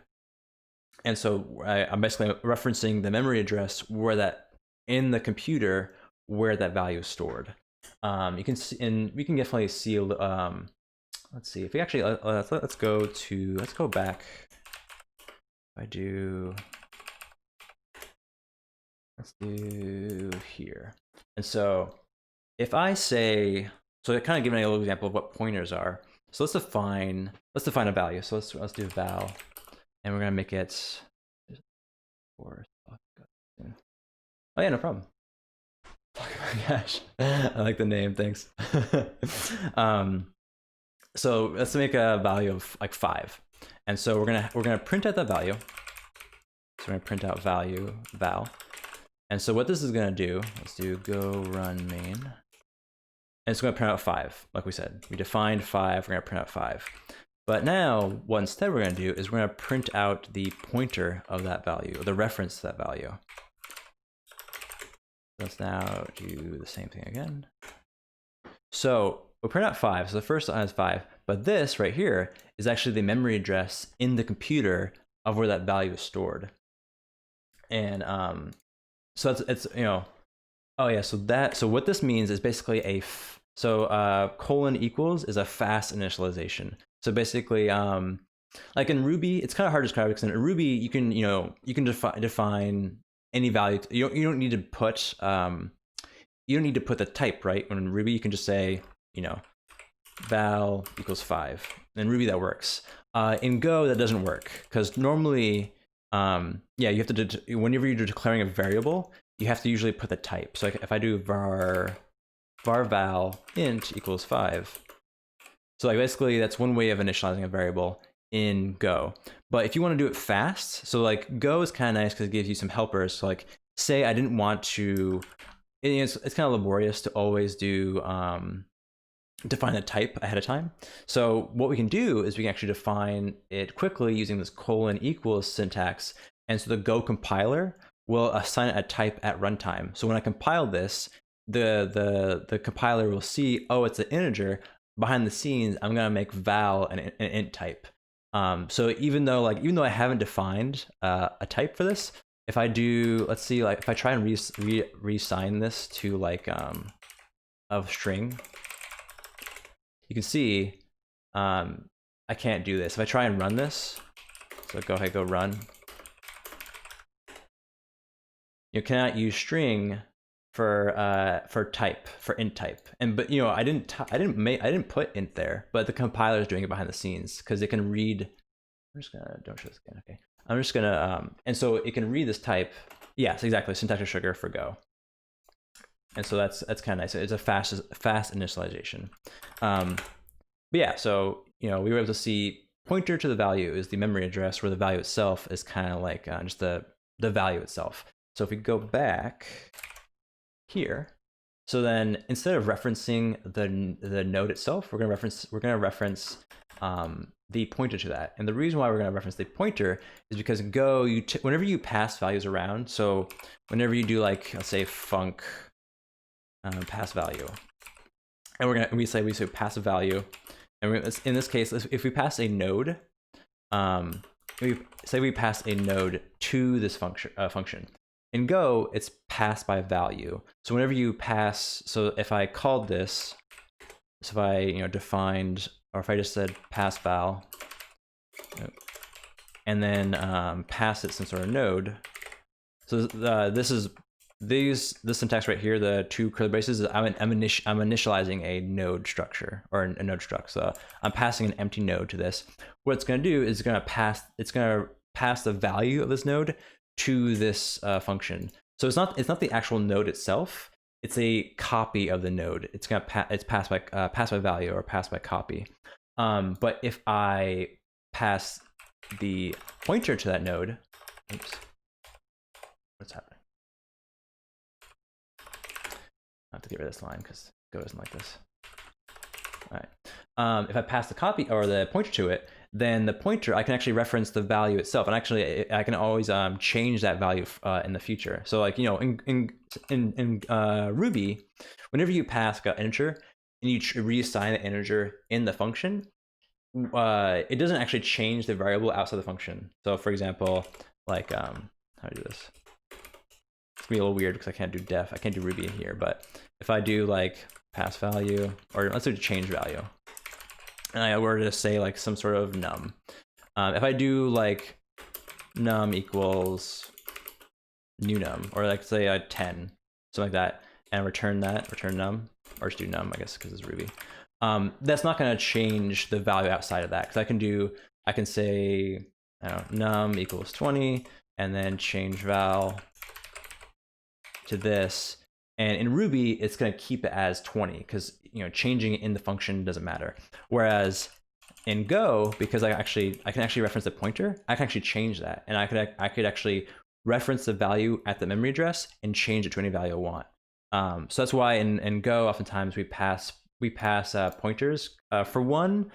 And so I'm basically referencing the memory address where that in the computer where that value is stored. You can see, and we can definitely see. Let's see if we actually let's go back. Let's do here. And so if I say, so kind of giving a little example of what pointers are. So let's define a value. So let's do val, and we're gonna make it. Oh yeah, no problem. Oh my gosh, I like the name. Thanks. So let's make a value of like 5, and so we're gonna print out that value. So we're gonna print out value val, and so what this is gonna do, let's do go run main, and it's gonna print out 5. Like we said, we defined 5. We're gonna print out 5. But now, what instead we're gonna do is we're gonna print out the pointer of that value, or the reference to that value. Let's now do the same thing again. So we'll print out 5. So the first line is 5, but this right here is actually the memory address in the computer of where that value is stored. And so it's oh yeah, so what this means is basically colon equals is a fast initialization. So basically, like in Ruby, it's kind of hard to describe because in Ruby you can define any value. You don't need to put the type, right? When in Ruby you can just say val equals 5. In Ruby that works. In Go that doesn't work because normally you have to whenever you're declaring a variable, you have to usually put the type. So if I do var val int equals 5. So like basically that's one way of initializing a variable in Go. But if you want to do it fast, so like Go is kind of nice because it gives you some helpers. So like say I didn't want to, it's kind of laborious to always do define the type ahead of time. So what we can do is we can actually define it quickly using this := syntax. And so the Go compiler will assign it a type at runtime. So when I compile this, the compiler will see, oh, it's an integer. Behind the scenes, I'm gonna make val an int type. So even though I haven't defined a type for this, if I do, let's see, like if I try and reassign this to like of string, you can see I can't do this. If I try and run this, so go ahead, go run. You cannot use string for type, for int type. And but I didn't put int there, but the compiler is doing it behind the scenes because it can read. I'm just gonna don't show this again. Okay, I'm just gonna and so it can read this type. Yes, exactly. Syntactic sugar for Go. And so that's kind of nice. It's a fast initialization. But yeah, so we were able to see pointer to the value is the memory address, where the value itself is kind of like just the value itself. So if we go back here, so then instead of referencing the node itself, we're gonna reference the pointer to that. And the reason why we're gonna reference the pointer is because in Go, whenever you pass values around, so whenever you do like, let's say func pass value, and we say pass a value, and in this case, if we pass a node, we pass a node to this function. In Go, it's passed by value. So whenever you pass, so if I called this, so if I defined, or if I just said pass val, and then pass it some sort of node. So this syntax right here, the two curly braces, I'm initializing a node structure, or a node struct. So I'm passing an empty node to this. What it's going to do is it's going to pass the value of this node to this function. So it's not the actual node itself. It's a copy of the node. It's passed by value, or passed by copy. But if I pass the pointer to that node, oops, what's happening? I have to get rid of this line because Go isn't like this. All right. If I pass the copy or the pointer to it, then the pointer, I can actually reference the value itself, and actually I can always change that value in the future. So like in Ruby, whenever you pass an integer and you reassign the integer in the function, it doesn't actually change the variable outside the function. So for example, like how do I do this? It's gonna be a little weird because I can't do Ruby in here, but if I do like pass value, or let's do change value, and I were to say like some sort of num, if I do like num equals new num, or like say a 10, something like that, and return num, or just do num, I guess, because it's Ruby. That's not going to change the value outside of that, because I can say, I don't know, num equals 20, and then change val to this. And in Ruby, it's going to keep it as 20 because changing it in the function doesn't matter. Whereas in Go, because I can actually reference the pointer, I can actually change that, and I could actually reference the value at the memory address and change it to any value I want. So that's why in Go, oftentimes we pass pointers for one,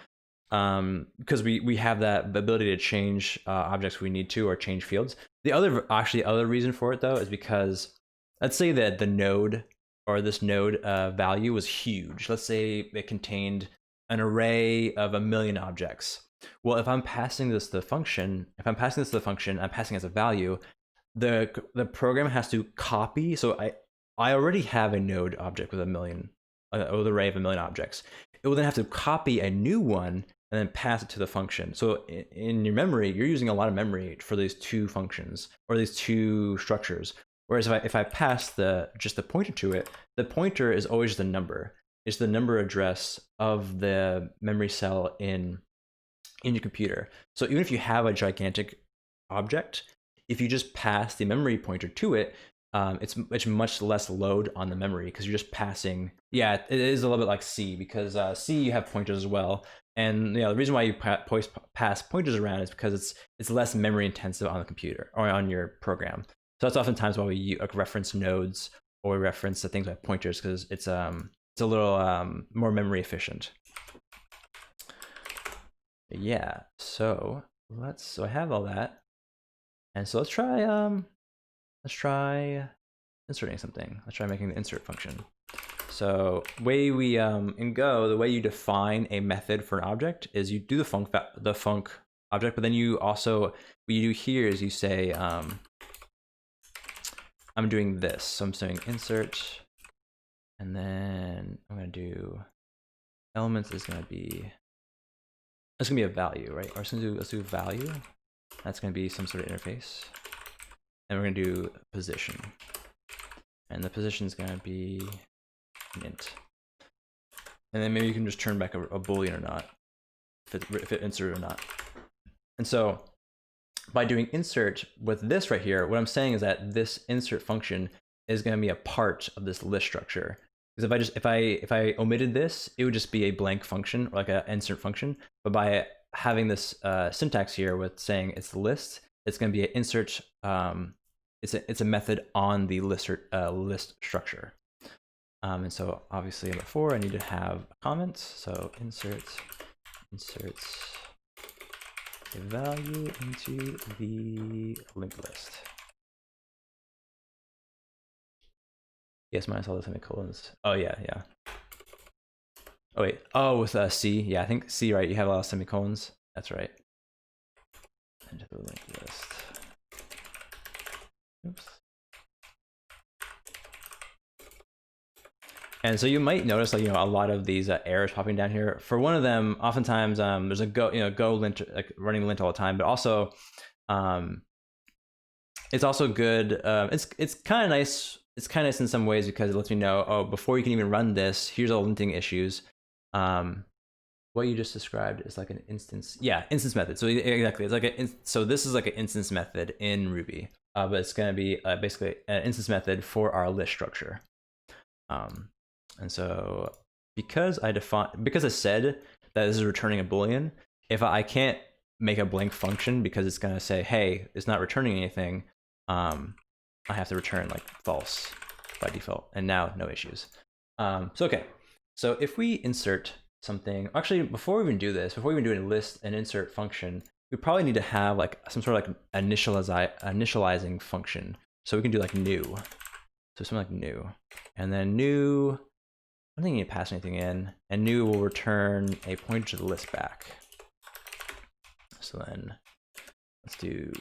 because we have that ability to change objects we need to, or change fields. The other reason for it though is because, let's say that the node, or this node value, was huge. Let's say it contained an array of 1 million objects. Well, if I'm passing this to the function, I'm passing as a value, the program has to copy. So I already have a node object with with an array of 1 million objects. It will then have to copy a new one and then pass it to the function. So in your memory, you're using a lot of memory for these two functions, or these two structures. Whereas if I pass just the pointer to it, the pointer is always the number. It's the number address of the memory cell in your computer. So even if you have a gigantic object, if you just pass the memory pointer to it, it's much less load on the memory because you're just passing. Yeah, it is a little bit like C, because C you have pointers as well, and the reason why you pass pointers around is because it's less memory intensive on the computer or on your program. So that's oftentimes why we reference nodes or we reference the things like pointers, because it's a little more memory efficient. But yeah, so I have all that, and so let's try inserting something. Let's try making the insert function. So way we in Go, the way you define a method for an object is you do the func object, but then you also, what you do here is you say I'm doing this. So I'm saying insert, and then I'm gonna do elements is gonna be, it's gonna be a value, right? Or let's do value. That's gonna be some sort of interface, and we're gonna do position, and the position is gonna be an int. And then maybe you can just turn back a boolean or not, if it inserted or not. And so by doing insert with this right here, what I'm saying is that this insert function is going to be a part of this list structure. Because if I omitted this, it would just be a blank function, or like an insert function. But by having this syntax here with saying it's the list, it's going to be an insert. It's a method on the list structure. And so obviously before I need to have a comment. So inserts a value into the linked list. Yes, minus all the semicolons. Oh yeah. Oh wait. Oh, with C. Yeah, I think C, right? You have a lot of semicolons. That's right. Into the linked list. Oops. And so you might notice, like, a lot of these errors popping down here. For one of them, oftentimes there's a Go lint, like running lint all the time, but also it's also good. It's kind of nice. It's kind of nice in some ways because it lets me know, oh, before you can even run this, here's all linting issues. What you just described is like an instance. Yeah, instance method. So exactly, it's like so this is like an instance method in Ruby, but it's going to be basically an instance method for our list structure. And so because I said that this is returning a boolean, if I can't make a blank function because it's going to say, hey, it's not returning anything, I have to return like false by default, and now no issues. Okay, so if we insert something, actually before we even do this, before we even do an insert function, we probably need to have like some sort of like initializing function. So we can do like new. So something like new, and then new, I don't think you need to pass anything in, and new will return a pointer to the list back. So then let's do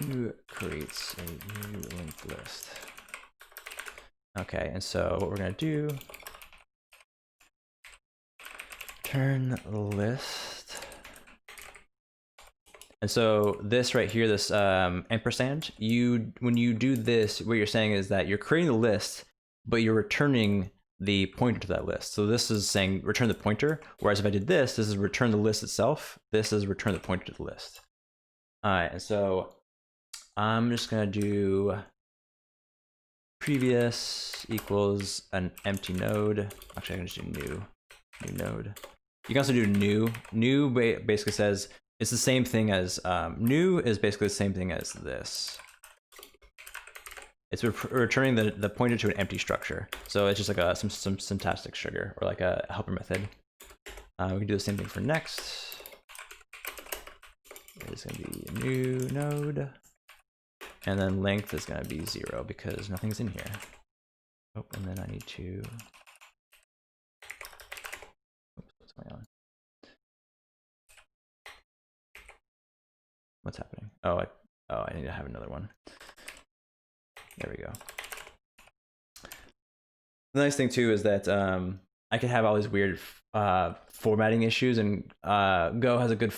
new creates a new linked list. Okay, and so what we're gonna do, turn the list. And so this right here, this ampersand, when you do this, what you're saying is that you're creating the list, but you're returning the pointer to that list. So this is saying return the pointer, whereas if I did this is return the list itself. This is return the pointer to the list. All right, and so I'm just gonna do previous equals an empty node. Actually, I can just do new node. You can also do new. New basically says it's the same thing as new is basically the same thing as this. It's returning the pointer to an empty structure. So it's just like some syntactic sugar, or like a helper method. We can do the same thing for next. It's gonna be a new node. And then length is gonna be 0 because nothing's in here. Oh, and then I need to, oops, what's going on? What's happening? Oh, I need to have another one. There we go. The nice thing too is that I can have all these weird formatting issues, and Go has a good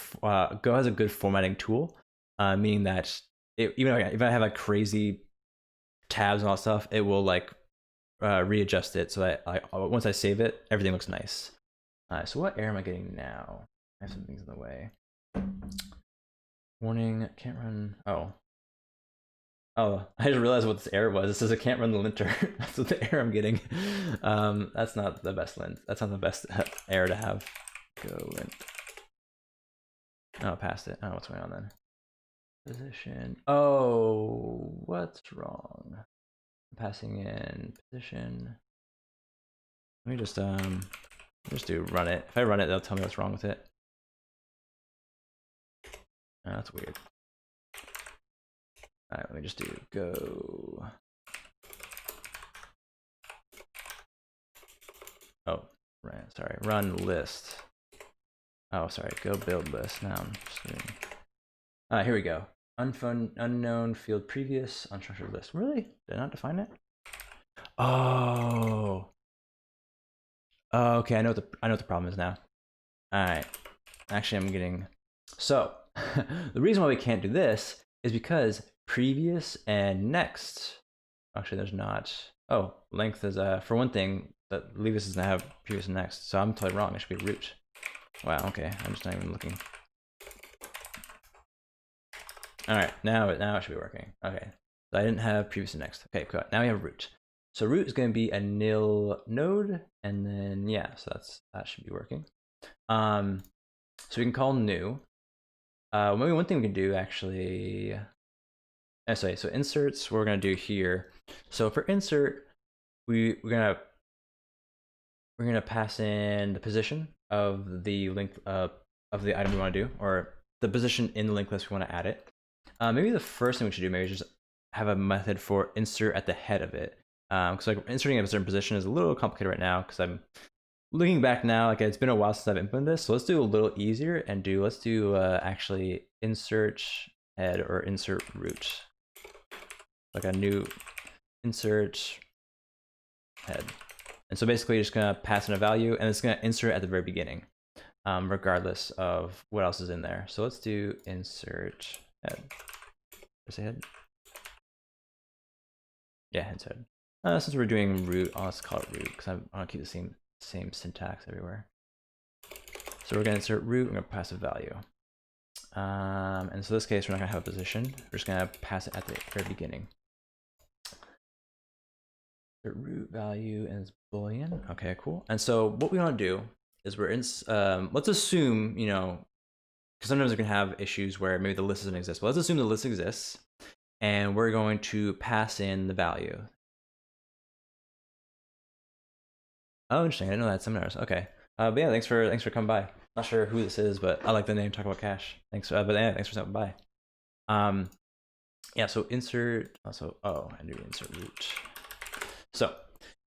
formatting tool, meaning that even if I have like crazy tabs and all that stuff, it will like readjust it so that once I save it, everything looks nice. So what error am I getting now? I have some things in the way. Warning, can't run. Oh, Oh, I just realized what this error was. It says I can't run the linter. That's what the error I'm getting. That's not the best lint. That's not the best error to have. Go lint. Oh, past it. Oh, what's going on then? Position. Oh, what's wrong? I'm passing in position. Let me just do run it. If I run it, they'll tell me what's wrong with it. Oh, that's weird. All right, let me just do go. Oh, right. Sorry. Run list. Oh, sorry. Go build list. Now I'm just doing. All right, here we go. Unknown field previous unstructured list. Really? Did I not define it? Oh. Oh, okay. I know what the problem is now. All right. Actually, I'm getting. So the reason why we can't do this is because previous and next. Actually, there's not. Oh, length is for one thing. That Levis doesn't have previous and next, so I'm totally wrong. It should be root. Wow. Okay. I'm just not even looking. All right. Now it should be working. Okay. So I didn't have previous and next. Okay. Cool. Now we have root. So root is going to be a nil node, and then yeah. So that should be working. So we can call new. Maybe one thing we can do actually. Sorry, so inserts, what we're gonna do here. So for insert, we're gonna pass in the position of the link of the item we want to do, or the position in the linked list we want to add it. Maybe the first thing we should do maybe is just have a method for insert at the head of it. Because like inserting at a certain position is a little complicated right now because I'm looking back now, like it's been a while since I've implemented this. So let's do a little easier and let's do actually insert head or insert root. Like a new insert head. And so basically you're just gonna pass in a value and it's gonna insert at the very beginning, regardless of what else is in there. So let's do insert head. Is it head? Yeah, head's head. Since we're doing root, let's call it root because I want to keep the same syntax everywhere. So we're gonna insert root, we're gonna pass a value. And so in this case, we're not gonna have a position. We're just gonna pass it at the very beginning. The root value is Boolean. Okay, cool. And so what we want to do is let's assume, because sometimes we can have issues where maybe the list doesn't exist. But let's assume the list exists, and we're going to pass in the value. Oh, interesting. I didn't know that seminars. Okay. But yeah, thanks for coming by. Not sure who this is, but I like the name. Talk about cache. Thanks. But yeah, thanks for stopping by. Yeah. So insert. Also, I do insert root. So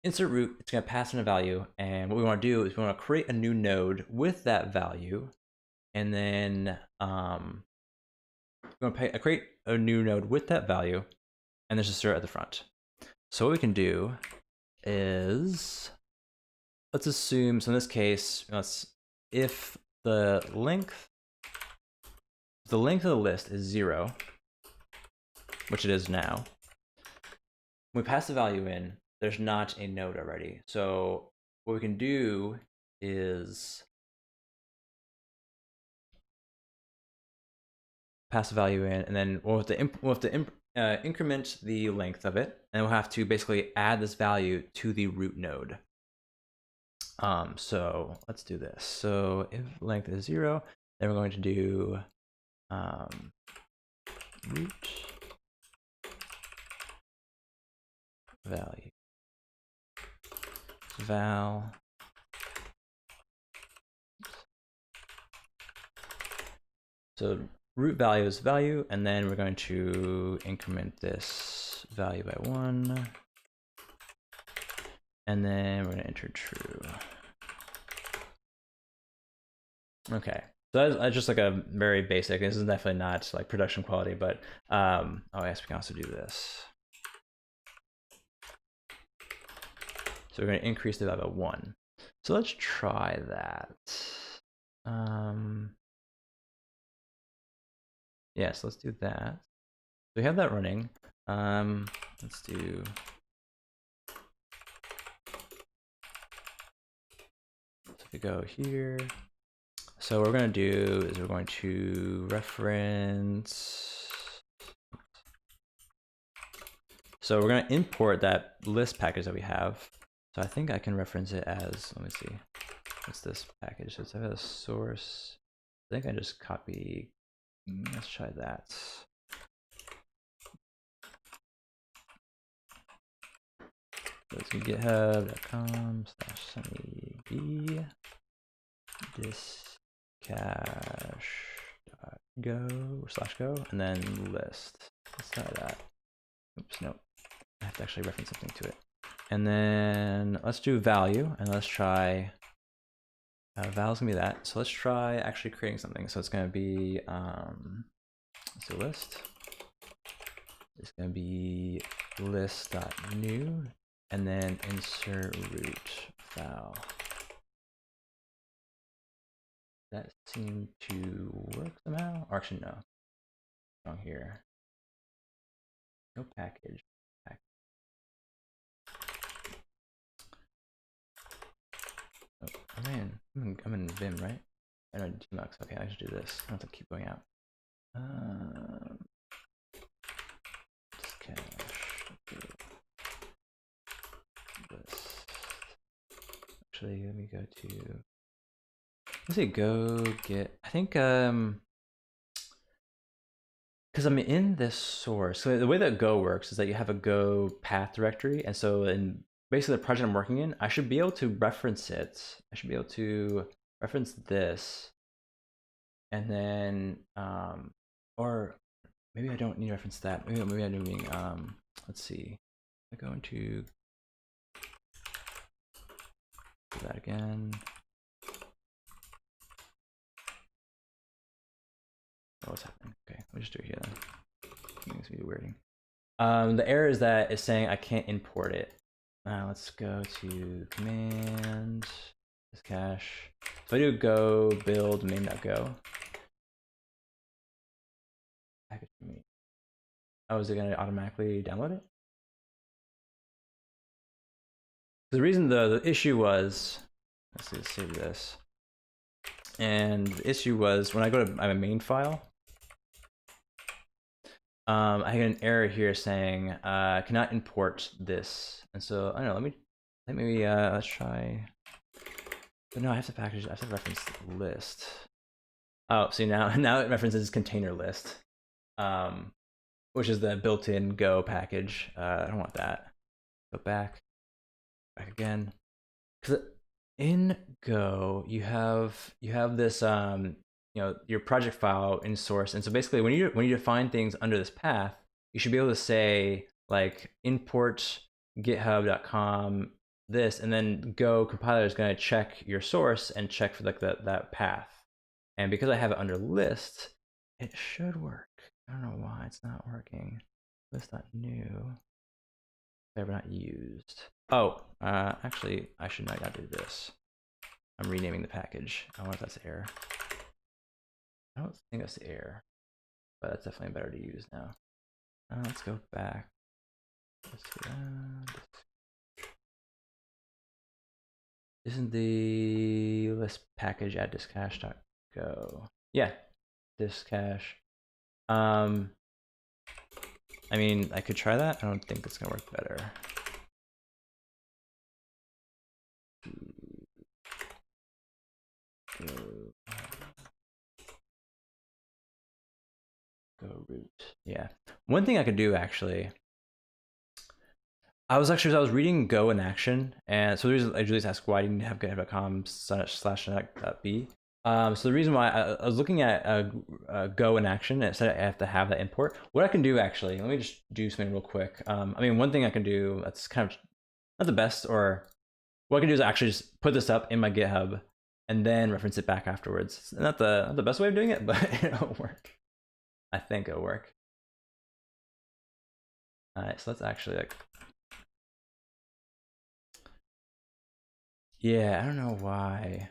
insert root, it's going to pass in a value. And what we want to do is we want to create a new node with that value. And then we're going to create a new node with that value. And there's a start at the front. So what we can do is, let's assume, so in this case, if the length of the list is 0, which it is now, when we pass the value in, there's not a node already. So what we can do is pass the value in, and then we'll have to increment the length of it, and we'll have to basically add this value to the root node. So let's do this. So if length is 0, then we're going to do root value val so root value is value, and then we're going to increment this value by 1, and then we're going to enter true. Okay, so that's just like a very basic. This is definitely not like production quality, but oh yes, we can also do this. So we're going to increase the value by 1. So let's try that. Yes, let's do that. So we have that running. Let's do. So if we go here. So what we're going to do is we're going to reference So we're gonna import that list package that we have. So I think I can reference it as, let me see, what's this package? So it's a source. I think I just copy, let's try that. Let's go github.com/sunnyb distcache.go/go and then list. Let's try that. Oops, nope. I have to actually reference something to it. And then let's do value and let's try val's gonna be that. So let's try actually creating something. So it's gonna be let's do list. It's gonna be list.new and then insert root val. That seemed to work somehow. Or actually no. Wrong here. No package. Oh, man, I'm in Vim, right? I know Tmux. Okay, I should do this. I don't have to keep going out. Actually, let me go to. Let's say go get. I think because I'm in this source. So the way that Go works is that you have a Go path directory, and so in basically the project I'm working in, I should be able to reference it. I should be able to reference this, and then or maybe I don't need to reference that. Maybe I'm doing let's see. I go into do that again. Oh, what's happening? Okay, we'll just do it here then. It's really weirding. The error is that it's saying I can't import it. Let's go to command Distcache. So I do go build main.go. Package me. Oh, is it going to automatically download it? The reason the issue was, let's see, save this. And the issue was when I go to my main file, I get an error here saying cannot import this. And so I don't know. Let me let's try. But no, I have to package. I have to reference list. Oh, see now it references container list, which is the built-in Go package. I don't want that. Go back again, because in Go you have this your project file in source, and so basically when you define things under this path, you should be able to say like import github.com this, and then Go compiler is going to check your source and check for like that path. And because I have it under list, it should work. I don't know why it's not working. List.new. Ever not used. Oh, actually, I should not do this. I'm renaming the package. I wonder if that's the error. I don't think that's the error, but that's definitely better to use now. Let's go back. Let's do that. Isn't the list package at distcache.go? Yeah, Distcache. I mean, I could try that. I don't think it's gonna work better. Go root. Yeah. One thing I could do actually. I was reading Go in action, and so the reason I Julius asked why didn't you have github.com/b. So the reason why I was looking at Go in action, and it said I have to have that import. What I can do actually, let me just do something real quick. I mean, one thing I can do that's kind of not the best, or what I can do is actually just put this up in my GitHub and then reference it back afterwards. It's not the best way of doing it, but it'll work. I think it'll work. All right, so let's actually like. Yeah, I don't know why.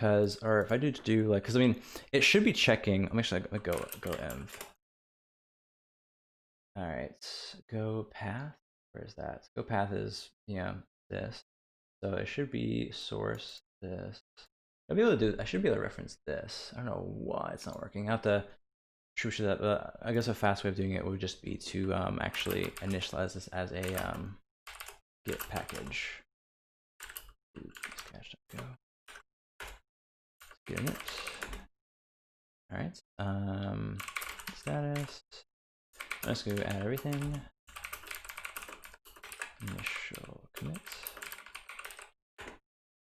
Or if I do like, cause I mean, it should be checking. I'm actually gonna go env. All right, go path. Where is that? Go path is this. So it should be source this. I'll be able to do. I should be able to reference this. I don't know why it's not working. I have to I guess a fast way of doing it would just be to actually initialize this as a git package. Distcache.go. Get in it. All right. Status. Let's go add everything. Initial commit.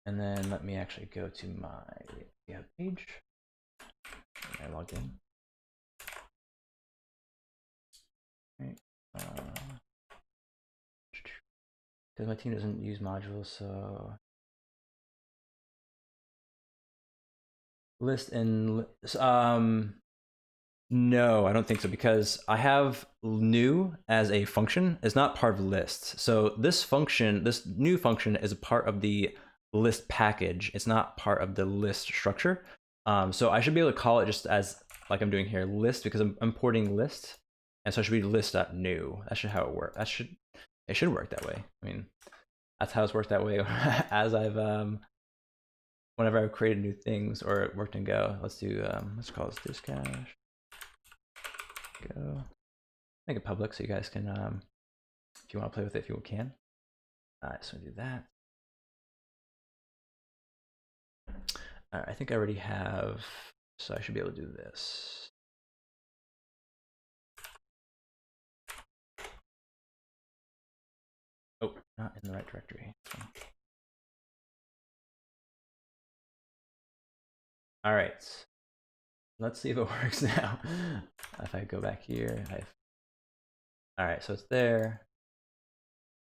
And then let me actually go to my GitHub page. I logged in. Right. Because my team doesn't use modules, so list and no, I don't think so, because I have new as a function. It's not part of list. So this function, this new function, is a part of the list package. It's not part of the list structure. So I should be able to call it just as, like I'm doing here, list, because I'm importing list, and so it should be list.new. That's how it works. It should work that way. I mean, that's how it's worked that way as I've whenever I've created new things or worked in Go. Let's do let's call this Distcache. Go. Make it public so you guys can if you want to play with it, if you can. So do that. All right, I think I already have, so I should be able to do this. Oh, not in the right directory. All right, let's see if it works now. If I go back here, all right, so it's there.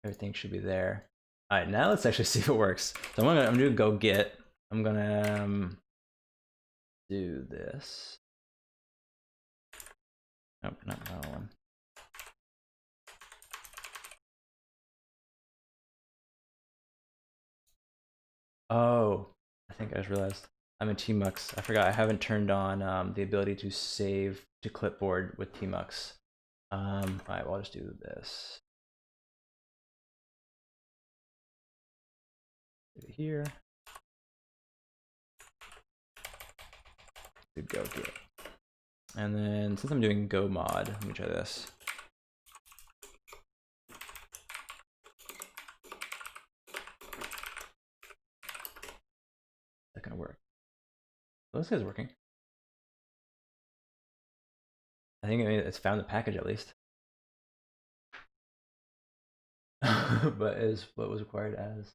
Everything should be there. All right, now let's actually see if it works. So I'm gonna go get. I'm gonna do this. Nope, not that one. Oh, I think I just realized I'm in Tmux. I forgot I haven't turned on the ability to save to clipboard with Tmux. All right, well, I'll just do this. Do it here. Do go get. And then since I'm doing go mod, let me try this. That's gonna work. Well, this guy's working. I think it's found the package at least. But is what was required as.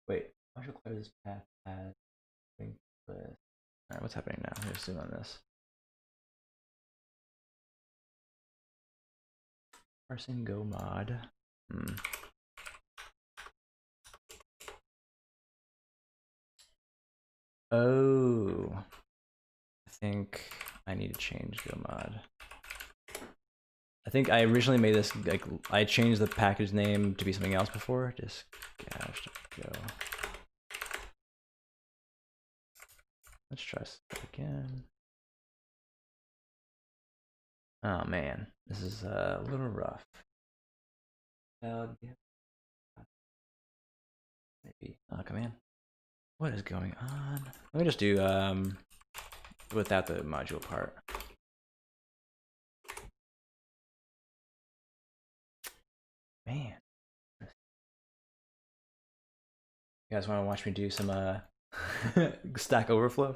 Wait, I should clear this path as LinkedList. Alright, what's happening now? Here's zoom on this. Parsing go mod. Oh, I think I need to change go mod. I think I originally made this, like, I changed the package name to be something else before. Just go. Let's try that again. Oh man, this is a little rough. Maybe. Oh, command. What is going on? Let me just do without the module part. Man. You guys want to watch me do some Stack Overflow?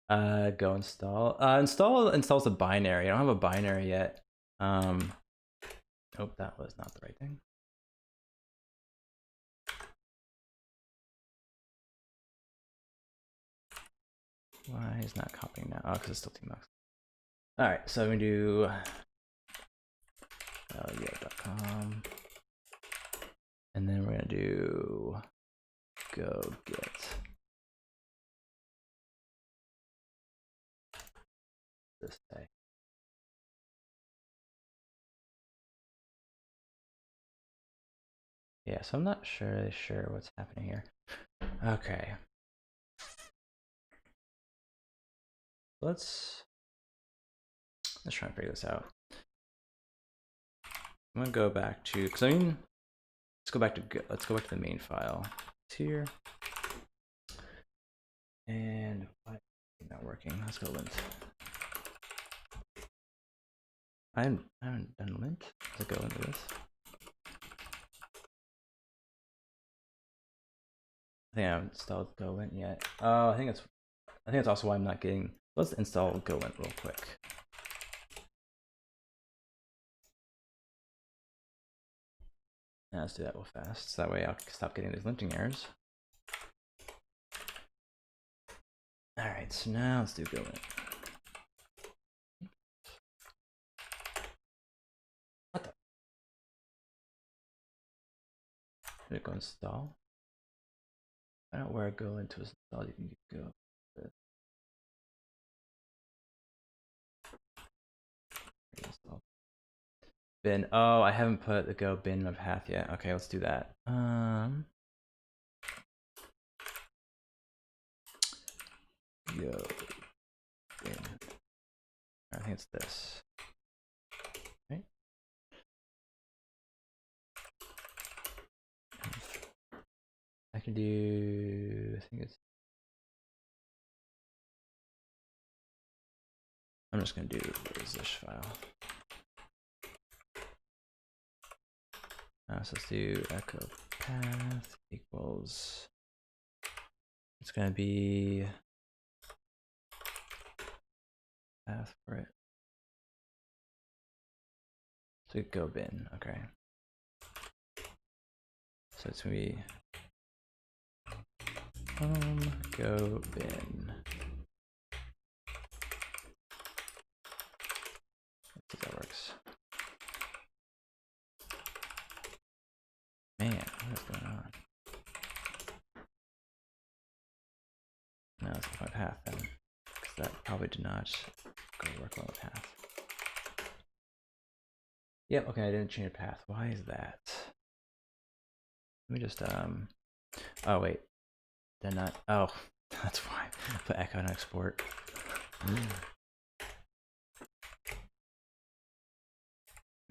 Go install. Installs a binary. I don't have a binary yet. Oh, that was not the right thing. Why is not copying now? Oh, because it's still Tmux. All right, so we do yeah.com, and then we're gonna do go get this day. Yeah, so I'm not really sure what's happening here. Okay. Let's try and figure this out. I'm gonna go back to, because I mean, let's go back to the main file. It's here. working. Let's go lint. I haven't done lint. Let's go into this. I think I haven't installed GoLint yet. Oh, I think it's also why I'm not getting. Let's install GoLint real quick. Now let's do that real fast, so that way I'll stop getting these linting errors. All right, so now let's do GoLint. What the? Did it go install? I don't know where GoLint was installed. You can go. Bin. Oh, I haven't put the go bin in my path yet. Okay, let's do that. Yo bin. I think it's this. Right? I can do. I think it's. I'm just gonna do what is this file. So let's do echo path equals. It's gonna be path for it. So go bin. Okay. So it's gonna be go bin. Let's see if that works. Man, what is going on? No, it's not my path then, because that probably did not go work on the path. Yep, okay, I didn't change the path. Why is that? Let me just, oh wait, did not, oh, that's why. Put echo and export.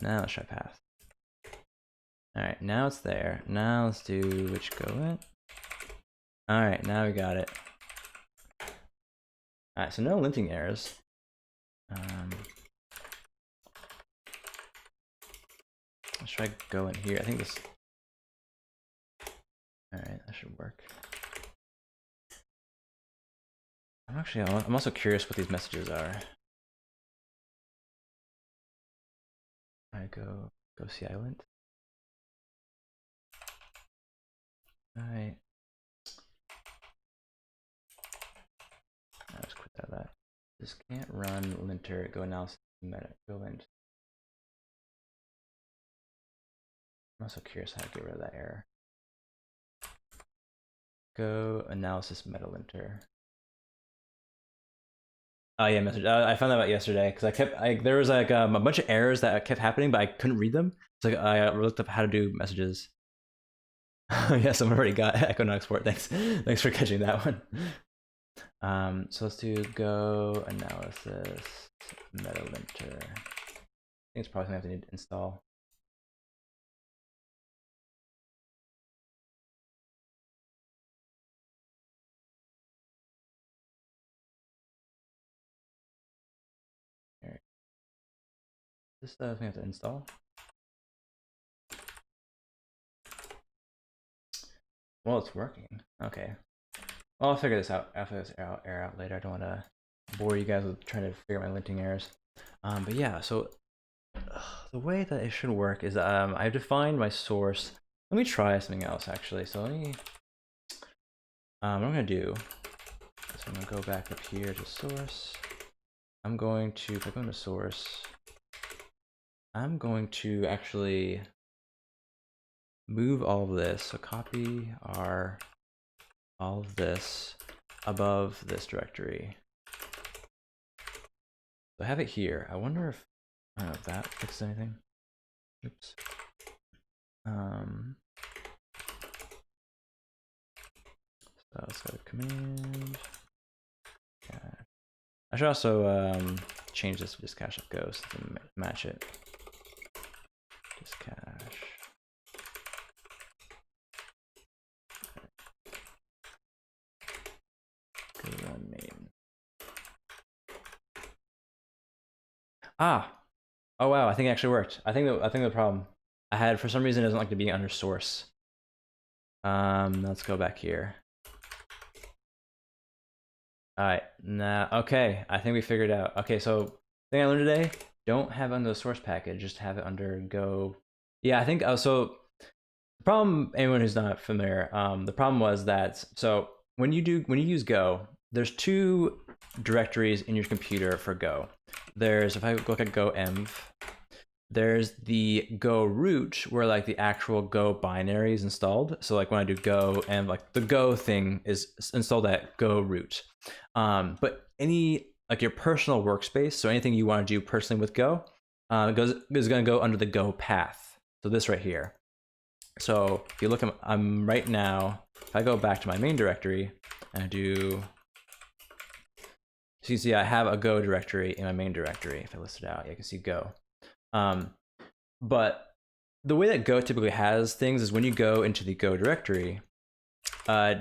Now let's try path. Alright, now it's there. Now let's do which GoLint. Alright, now we got it. Alright, so no linting errors. Let's try GoLint here. I think this. Alright, that should work. I'm also curious what these messages are. Alright, go CI lint. Alright. Let's quit out of that. This can't run linter, go analysis meta, go lint. I'm also curious how to get rid of that error. Go analysis meta linter. Oh yeah, message. I found that out yesterday because there was like a bunch of errors that kept happening, but I couldn't read them. So like, I looked up how to do messages. Yeah, someone already got echo not export. Thanks for catching that one. So let's do go analysis meta linter. I think it's probably something I have to install. Here. This stuff we have to install. Well, it's working. Okay. Well, I'll figure this out after this error out later. I don't want to bore you guys with trying to figure out my linting errors. But yeah, so the way that it should work is I've defined my source. Let me try something else actually. So let me. What I'm gonna do is I'm gonna go back up here to source. I'm going to, if I go into source, I'm going to actually move all of this. So copy all of this above this directory. So I have it here. I wonder if, I don't know if that fixes anything. Oops. So let's go to command. Yeah. I should also change this to Distcache ghost to match it. Distcache. Go run main. Ah, oh wow, I think it actually worked. I think the problem I had for some reason it doesn't like to be under source. Let's go back here. All right, now, okay, I think we figured out. Okay, so thing I learned today, don't have it under the source package, just have it under Go. Yeah, I think, so the problem, anyone who's not familiar, the problem was that, so when you use Go, there's two directories in your computer for Go. There's, if I look at Go env, there's the Go root where like the actual Go binary is installed. So like when I do Go and like the Go thing is installed at Go root. But any like your personal workspace, so anything you want to do personally with Go, is going to go under the Go path. So this right here. So if you look, I'm right now, if I go back to my main directory and I do, so you can see I have a Go directory in my main directory. If I list it out, you can see Go. But the way that Go typically has things is when you go into the Go directory,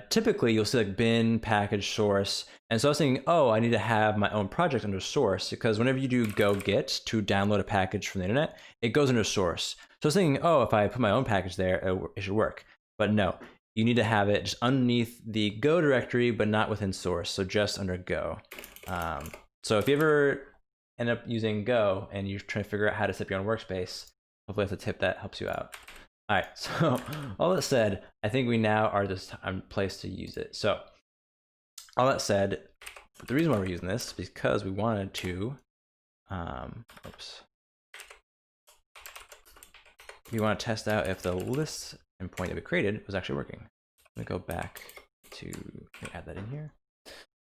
typically you'll see like bin, package, source. And so I was thinking, oh, I need to have my own project under source, because whenever you do Go Git to download a package from the internet, it goes under source. So I was thinking, oh, if I put my own package there, it should work. But no, you need to have it just underneath the Go directory, but not within source. So just under Go. So if you ever end up using Go and you're trying to figure out how to set up your own workspace, hopefully that's a tip that helps you out. All right, so all that said, I think we now are this place to use it. So all that said, the reason why we're using this is because we wanted to, we want to test out if the list endpoint that we created was actually working. Let me go back to, let me add that in here.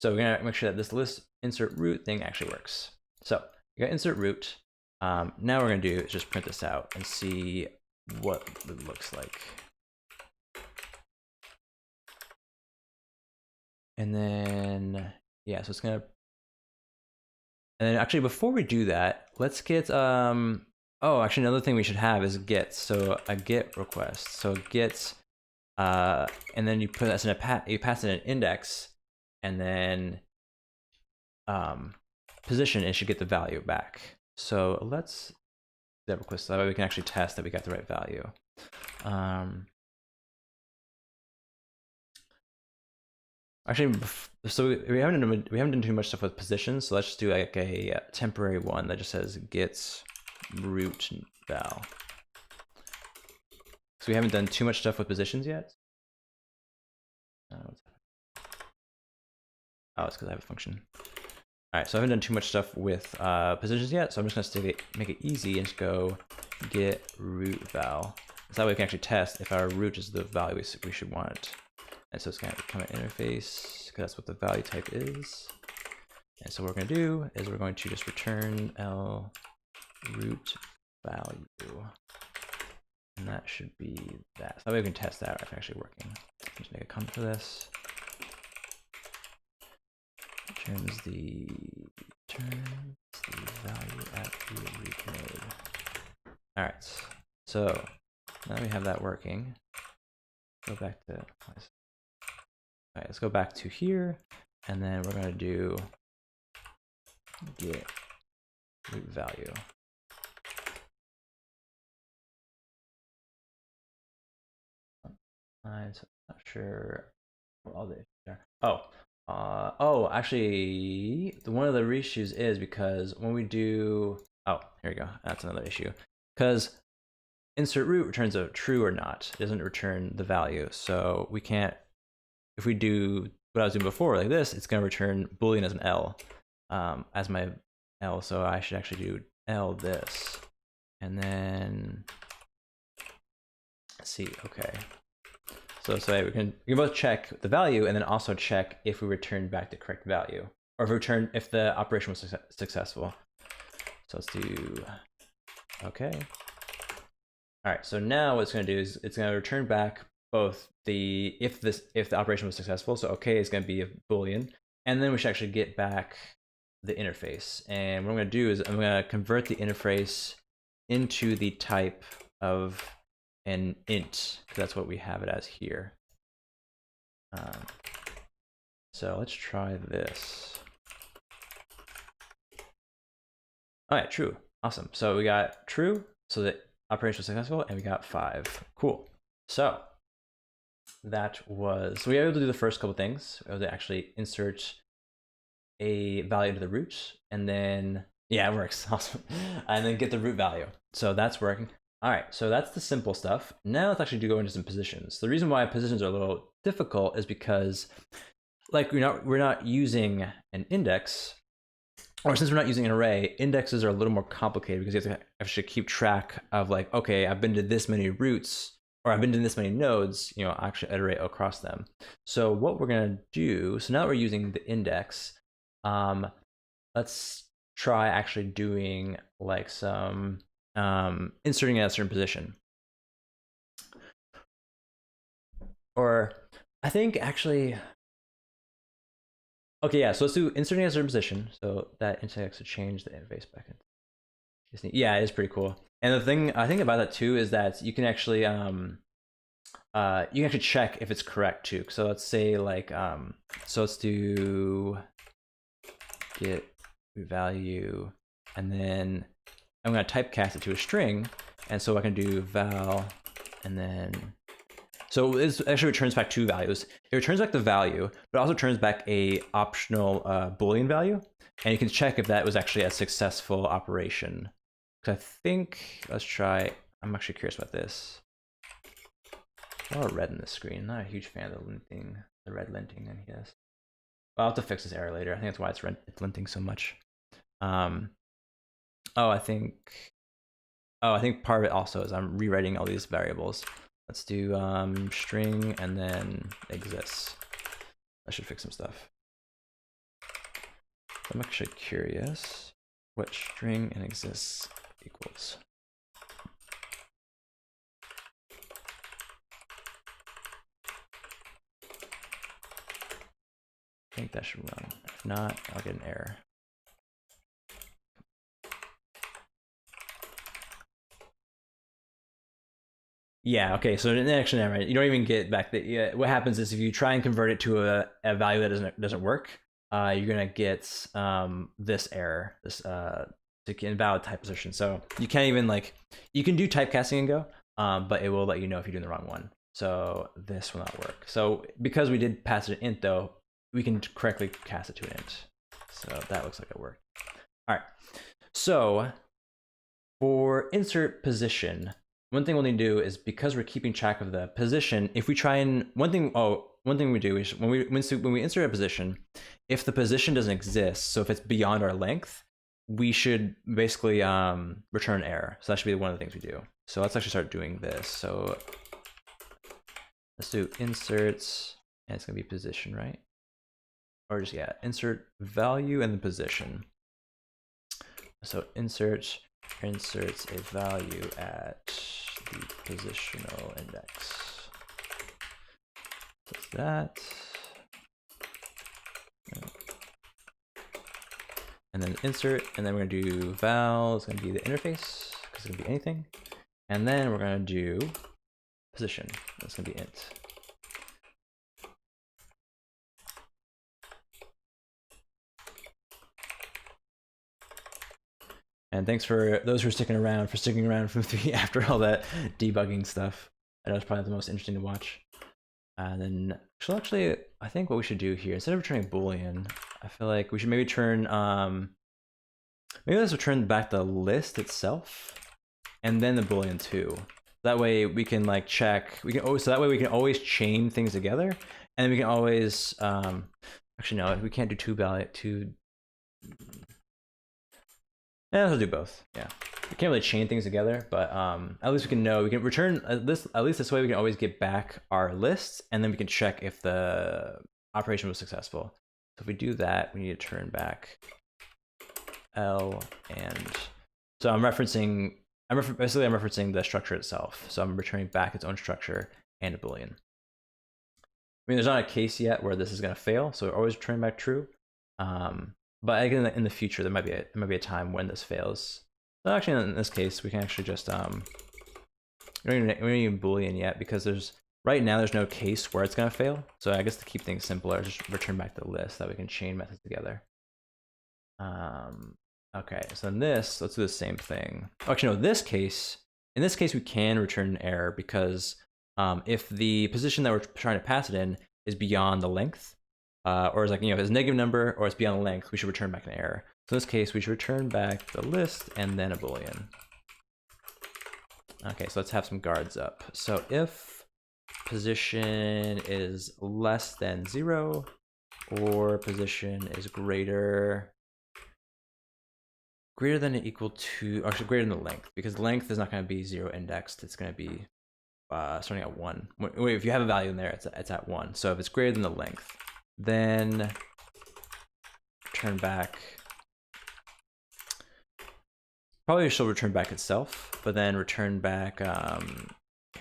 So we're gonna make sure that this list insert root thing actually works. So we got insert root. Now what we're gonna do is just print this out and see what it looks like. And then, yeah, so it's gonna, and then actually before we do that, let's get, oh, actually another thing we should have is get. So a get request. So get, and then you put that in you pass in an index, and then position, it should get the value back. So let's that request, that way we can actually test that we got the right value. Actually, so we haven't done too much stuff with positions, so let's just do like a temporary one that just says get root val. So we haven't done too much stuff with positions yet. Oh, it's because I have a function. All right, so I haven't done too much stuff with positions yet, so I'm just gonna make it easy and just go get root val. So that way we can actually test if our root is the value we should want it. And so it's gonna become an interface, because that's what the value type is. And so what we're gonna do is we're going to just return L root value. And that should be that. So that way we can test that if it's actually working. Just make a comment for this. Returns the value at the root node. All right, so now we have that working. Go back to, all right, let's go back to here, and then we're gonna do get root value. I'm not sure what all the issues are. Oh, actually, one of the issues is because when we do, oh, here we go. That's another issue. Because insert root returns a true or not. It doesn't return the value. So we can't, if we do what I was doing before like this, it's going to return Boolean as an L, as my L. So I should actually do L this. And then, let's see, okay. So we can both check the value and then also check if we return back the correct value, or if the operation was successful. So let's do, okay. All right, so now what it's gonna do is it's gonna return back both the, if the operation was successful, so okay is gonna be a Boolean, and then we should actually get back the interface. And what I'm gonna do is I'm gonna convert the interface into the type of an int, because that's what we have it as here. So let's try this. All right, true. Awesome. So we got true, so the operation was successful, and we got 5. Cool. So that was, so we were able to do the first couple things. We were able to actually insert a value into the root, and then, yeah, it works. Awesome. And then get the root value. So that's working. All right, so that's the simple stuff. Now let's actually go into some positions. The reason why positions are a little difficult is because, like, we're not using an index, or since we're not using an array, indexes are a little more complicated because you have to actually keep track of, like, okay, I've been to this many roots, or I've been to this many nodes, you know, actually iterate across them. So what we're gonna do, so now that we're using the index, let's try actually doing like some inserting at a certain position. Or I think actually, okay, yeah, so let's do inserting at a certain position. So that index to change the interface backend. Yeah, it is pretty cool. And the thing I think about that too is that you can actually check if it's correct too. So let's say like so let's do get value, and then I'm going to typecast it to a string, and so I can do val, and then so it actually returns back 2 values. It returns back the value, but it also returns back a optional Boolean value, and you can check if that was actually a successful operation. Because I think, let's try, I'm actually curious about this. A lot of red in the screen. Not a huge fan of the linting, the red linting, I guess. I'll have to fix this error later. I think that's why it's linting so much. I think part of it also is I'm rewriting all these variables. Let's do string and then exists. I should fix some stuff. I'm actually curious what string and exists equals. I think that should run. If not, I'll get an error. Yeah, okay, so actually, never mind. You don't even get back that. Yeah, what happens is if you try and convert it to a value that doesn't work, you're gonna get this error, this invalid type position. So you can't even, like, you can do typecasting in Go, but it will let you know if you're doing the wrong one. So this will not work. So because we did pass it an int though, we can correctly cast it to an int. So that looks like it worked. All right. So for insert position, one thing we'll need to do is, because we're keeping track of the position, if we try and one thing we do is when we insert a position, if the position doesn't exist, so if it's beyond our length, we should basically return an error. So that should be one of the things we do. So let's actually start doing this. So let's do inserts, and it's gonna be position, right? Or just, yeah, insert value and the position. So inserts a value at the positional index. That's that. And then insert, and then we're gonna do val, it's gonna be the interface, because it's gonna be anything. And then we're gonna do position, that's gonna be int. And thanks for those who are sticking around from 3 after all that debugging stuff. I know it's probably the most interesting to watch. And then, actually, I think what we should do here, instead of returning Boolean, I feel like we should maybe turn, maybe let's return back the list itself, and then the Boolean too. That way we can, like, check, so that way we can always chain things together, and we can always, actually no, we can't do yeah, let's do both. Yeah, we can't really chain things together, but at least we can know, we can return at least this way we can always get back our lists, and then we can check if the operation was successful. So if we do that, we need to turn back L, and so I'm referencing the structure itself. So I'm returning back its own structure and a Boolean. I mean, there's not a case yet where this is going to fail, so we're always returning back true. But again, in the future, there might be a time when this fails. So actually, in this case, we can actually just we don't even Boolean yet, because right now there's no case where it's gonna fail. So I guess to keep things simpler, just return back the list that we can chain methods together. Okay, so in this, let's do the same thing. Actually, no, in this case, we can return an error because if the position that we're trying to pass it in is beyond the length, or is like, if it's a negative number or it's beyond the length, we should return back an error. So in this case, we should return back the list and then a boolean. Okay, so let's have some guards up. So if position is less than 0 or position is greater than or equal to, or actually greater than the length, because length is not going to be 0 indexed. It's going to be starting at 1. Wait, if you have a value in there, it's at 1. So if it's greater than the length, then return back. Probably she'll return back itself, but then return back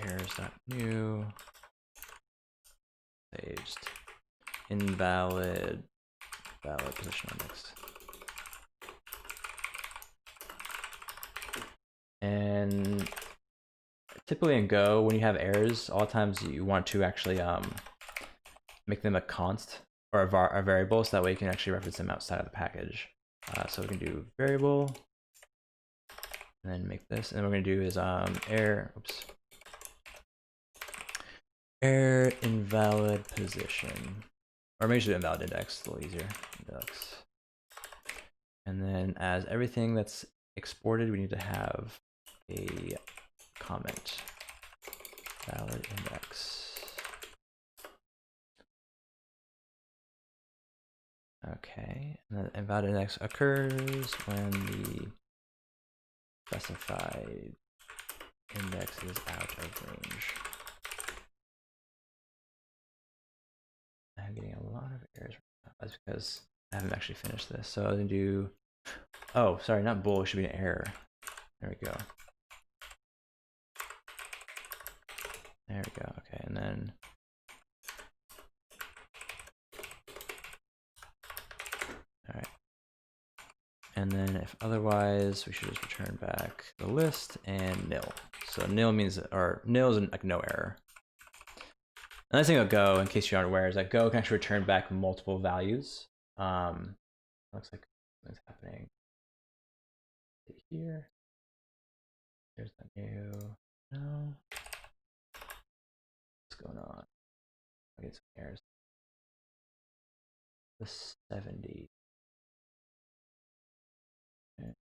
errors.new staged valid position index. And typically in Go, when you have errors, a lot of times you want to actually make them a const or a variable, so that way you can actually reference them outside of the package. So we can do variable, and then make this, and what we're gonna do is error invalid position, or maybe just invalid index, a little easier. Index. And then as everything that's exported, we need to have a comment valid index. Okay, and then invalid index occurs when the specified index is out of range. I'm getting a lot of errors right now. That's because I haven't actually finished this. So I'm gonna do, oh, sorry, not bool, it should be an error. There we go. There we go. Okay, and then all right. And then if otherwise, we should just return back the list and nil. So nil means, or nil is like no error. Another thing about Go, in case you aren't aware, is that Go can actually return back multiple values. Looks like something's happening here. There's the new, no. What's going on? I get some errors. The 70. Okay.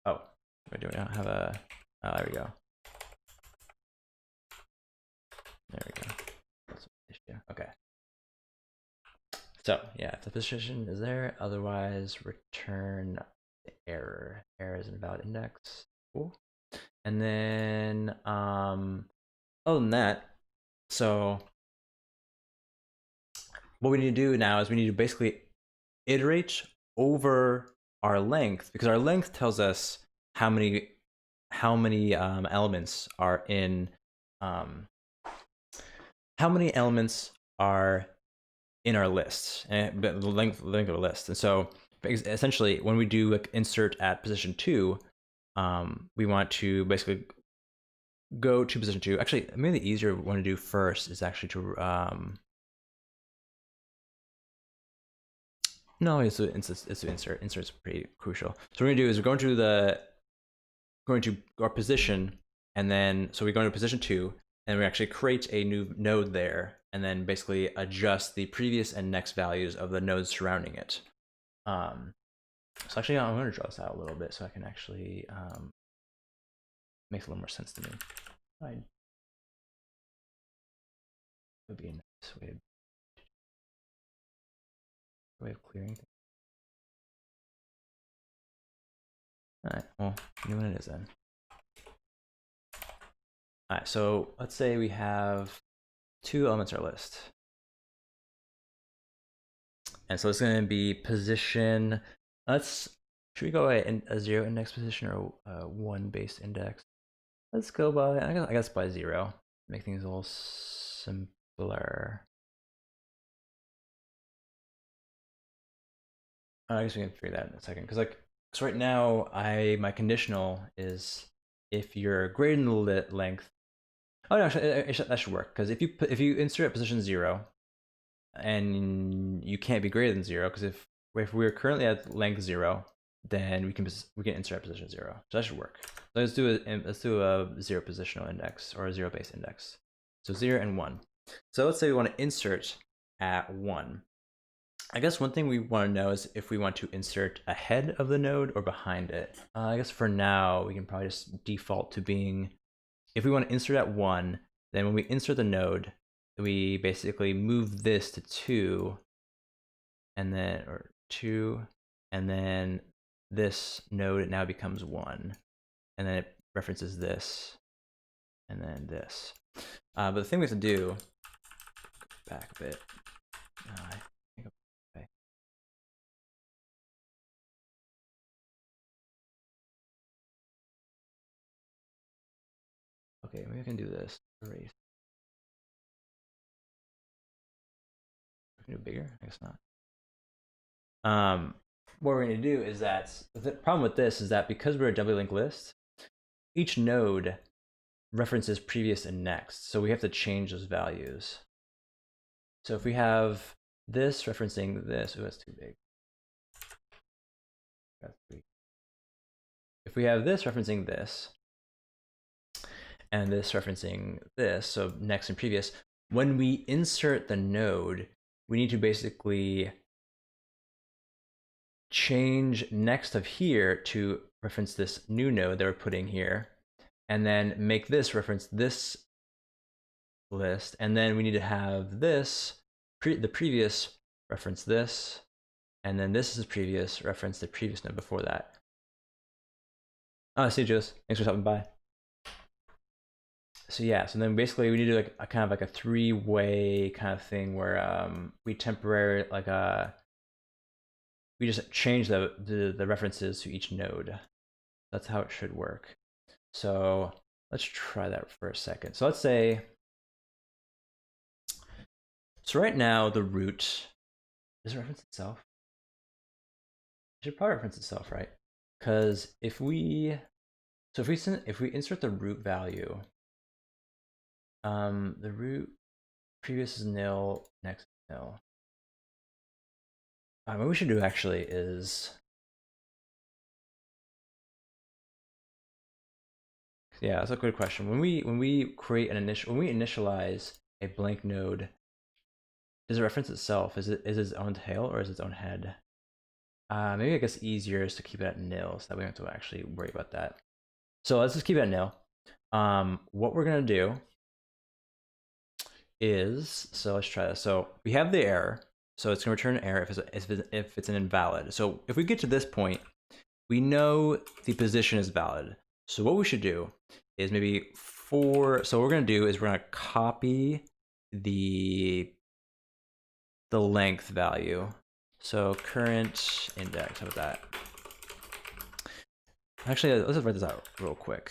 Oh, what do we not have a, oh, there we go. There we go. That's the issue. Okay. So yeah, if the position is there, otherwise return the error. Error is invalid index. Cool. And then other than that, so what we need to do now is we need to basically iterate over our length, because our length tells us how many elements are in our lists, and the length of a list. And so essentially when we do like insert at position 2, we want to basically go to position 2. Actually, maybe the easier one to do first is actually to no, it's to insert. Insert's pretty crucial. So what we're gonna do is we're going to our position, and then so we go into position 2, and we actually create a new node there, and then basically adjust the previous and next values of the nodes surrounding it. So actually, I'm going to draw this out a little bit so I can actually makes a little more sense to me. Fine. Would be a nice way of clearing things. All right. Well, you know what it is then. All right. So let's say we have 2 elements in our list. And so it's going to be position. Should we go by a 0 index position or a 1 base index? Let's go by, I guess by 0. Make things a little simpler. I guess we can figure that in a second. Because so right now, my conditional is if you're greater than the length. Oh no, actually, that should work. Because if you insert at position 0, and you can't be greater than 0, because if we're currently at length 0, then we can insert at position 0. So that should work. So let's do a 0 positional index or a 0 base index. So 0 and 1. So let's say we want to insert at 1. I guess one thing we want to know is if we want to insert ahead of the node or behind it. I guess for now we can probably just default to being, if we want to insert at 1, then when we insert the node, we basically move this to 2, and then, or 2, and then this node now becomes 1, and then it references this, and then this. But the thing we have to do, back a bit. Okay, maybe I can do this. Erase. I can do it bigger? I guess not. What we're going to do is that the problem with this is that because we're a doubly linked list, each node references previous and next, so we have to change those values. So if we have this referencing this, oh, that's too big. If we have this referencing this, and this referencing this, so next and previous, when we insert the node, we need to basically change next of here to reference this new node that we're putting here, and then make this reference this list, and then we need to have this, the previous reference this, and then this is previous reference the previous node before that. See you, Jules. Thanks for stopping by. So yeah, so then basically we need to do like a kind of like a 3-way kind of thing where we temporarily we just change the references to each node. That's how it should work. So let's try that for a second. So let's say, so right now the root, does it reference itself? It should probably reference itself, right? Because if we insert the root value, the root previous is nil, next is nil. What we should do actually is, yeah, that's a good question. When we create an when we initialize a blank node, does it reference itself? Is it its own tail or is it its own head? Maybe I guess easier is to keep it at nil so that we don't have to actually worry about that. So let's just keep it at nil. What we're gonna do is, so let's try this. So we have the error, so it's gonna return an error if it's an invalid. So if we get to this point, we know the position is valid. So what we should do is maybe so what we're gonna do is we're gonna copy the length value. So current index, how about that? Actually, let's just write this out real quick.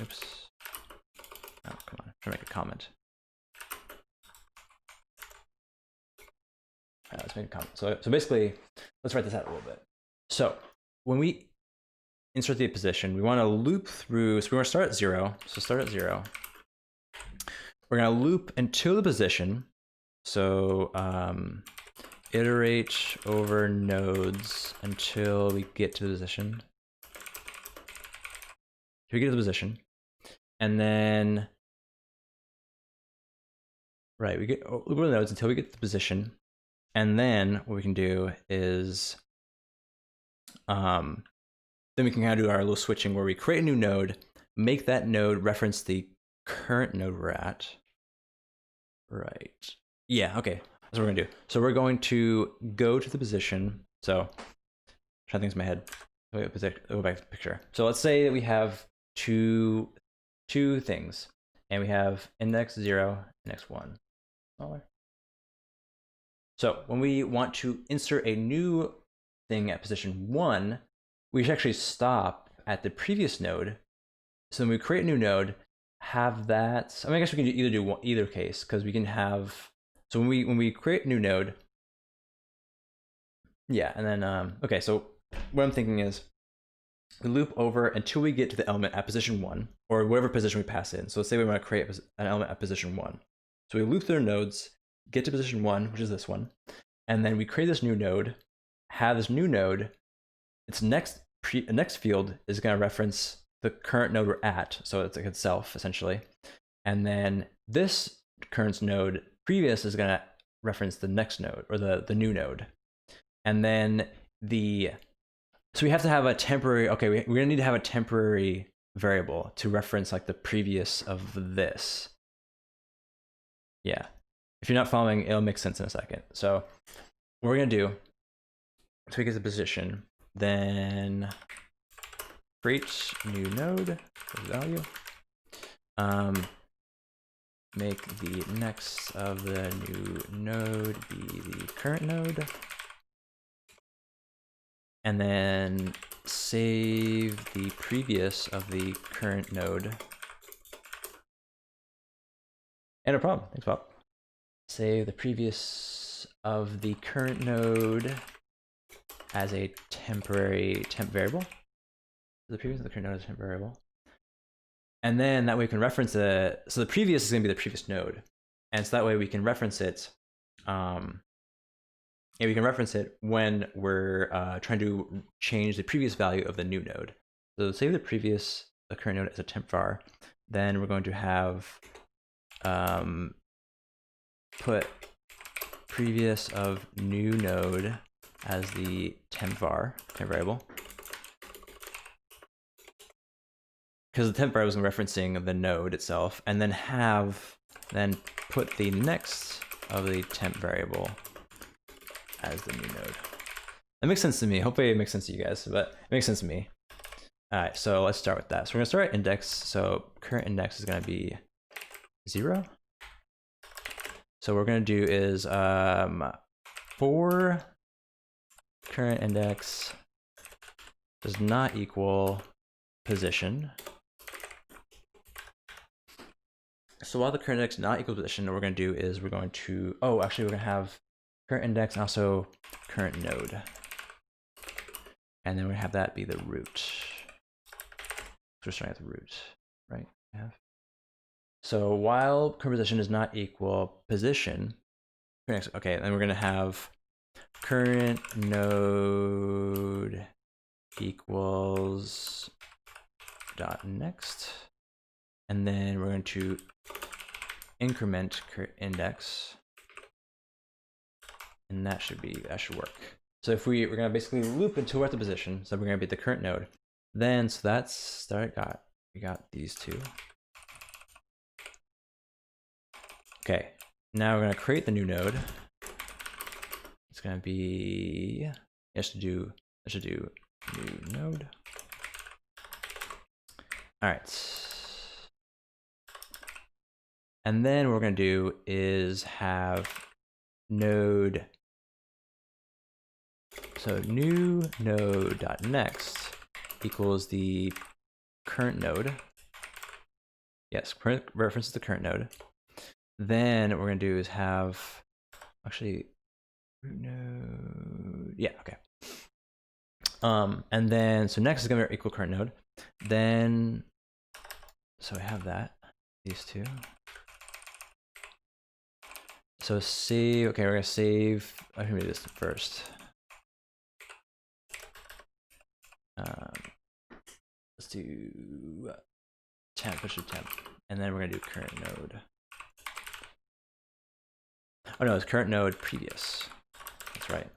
Oops. Oh, come on, I'm trying to make a comment. Let's make a comment. So basically, let's write this out a little bit. So when we insert the position, we want to loop through, so we want to start at 0. So start at 0. We're going to loop until the position. So iterate over nodes until we get to the position. We get to the position. And then, right, we get over the nodes until we get to the position. And then what we can do is, then we can kind of do our little switching where we create a new node, make that node reference the current node we're at. Right. Yeah, okay. That's what we're gonna do. So we're going to go to the position. So try things in my head. Go back to the picture. So let's say that we have two things, and we have index 0, index 1. Smaller. So when we want to insert a new thing at position 1, we should actually stop at the previous node. So when we create a new node, have that. I mean, I guess we can do either case, because we can have. So when we create a new node, yeah, and then okay. So what I'm thinking is, we loop over until we get to the element at position 1, or whatever position we pass in. So let's say we want to create an element at position 1. So we loop through nodes, get to position 1, which is this one, and then we create this new node, have this new node, its next field is going to reference the current node we're at, so it's like itself essentially, and then this current node previous is going to reference the next node or the new node, and then so we have to have a temporary, okay, we're going to need to have a temporary variable to reference like the previous of this. Yeah, if you're not following, it'll make sense in a second. So what we're going to do, so we get the position, then create new node value, make the next of the new node be the current node, and then save the previous of the current node. And no problem, thanks Bob. Save the previous of the current node as a temporary temp variable. The previous of the current node is a temp variable. And then that way we can reference it. So the previous is going to be the previous node. And so that way we can reference it. We can reference it when we're trying to change the previous value of the new node. So save the current node as a temp var. Then we're going to have put previous of new node as the temp variable. Because the temp variable is referencing the node itself, and then put the next of the temp variable as the new node. That makes sense to me. Hopefully it makes sense to you guys, but it makes sense to me. All right, so let's start with that. So we're gonna start at index. So current index is gonna be 0. So what we're gonna do is for current index does not equal position. So while the current index not equal position, what we're going to do is we're going to, we're going to have current index and also current node. And then we're going to have that be the root. So we're starting at the root, right? So while current position is not equal position, okay, then we're going to have current node equals dot next. And then we're going to increment current index, and that should work. So if we're going to basically loop until we're at the position, so we're going to be at the current node. Then so that's we got these two. Okay, now we're going to create the new node. It's going to be it should do new node. All right. And then what we're going to do is have node. So new node.next equals the current node. Yes, current references the current node. Then what we're going to do is have root node. Yeah, okay. And then so next is going to be our equal current node. Then so I have these two. So save, okay, we're gonna save, I'm gonna do this first. Let's do temp, and then we're gonna do current node. Oh no, it's current node previous. That's right.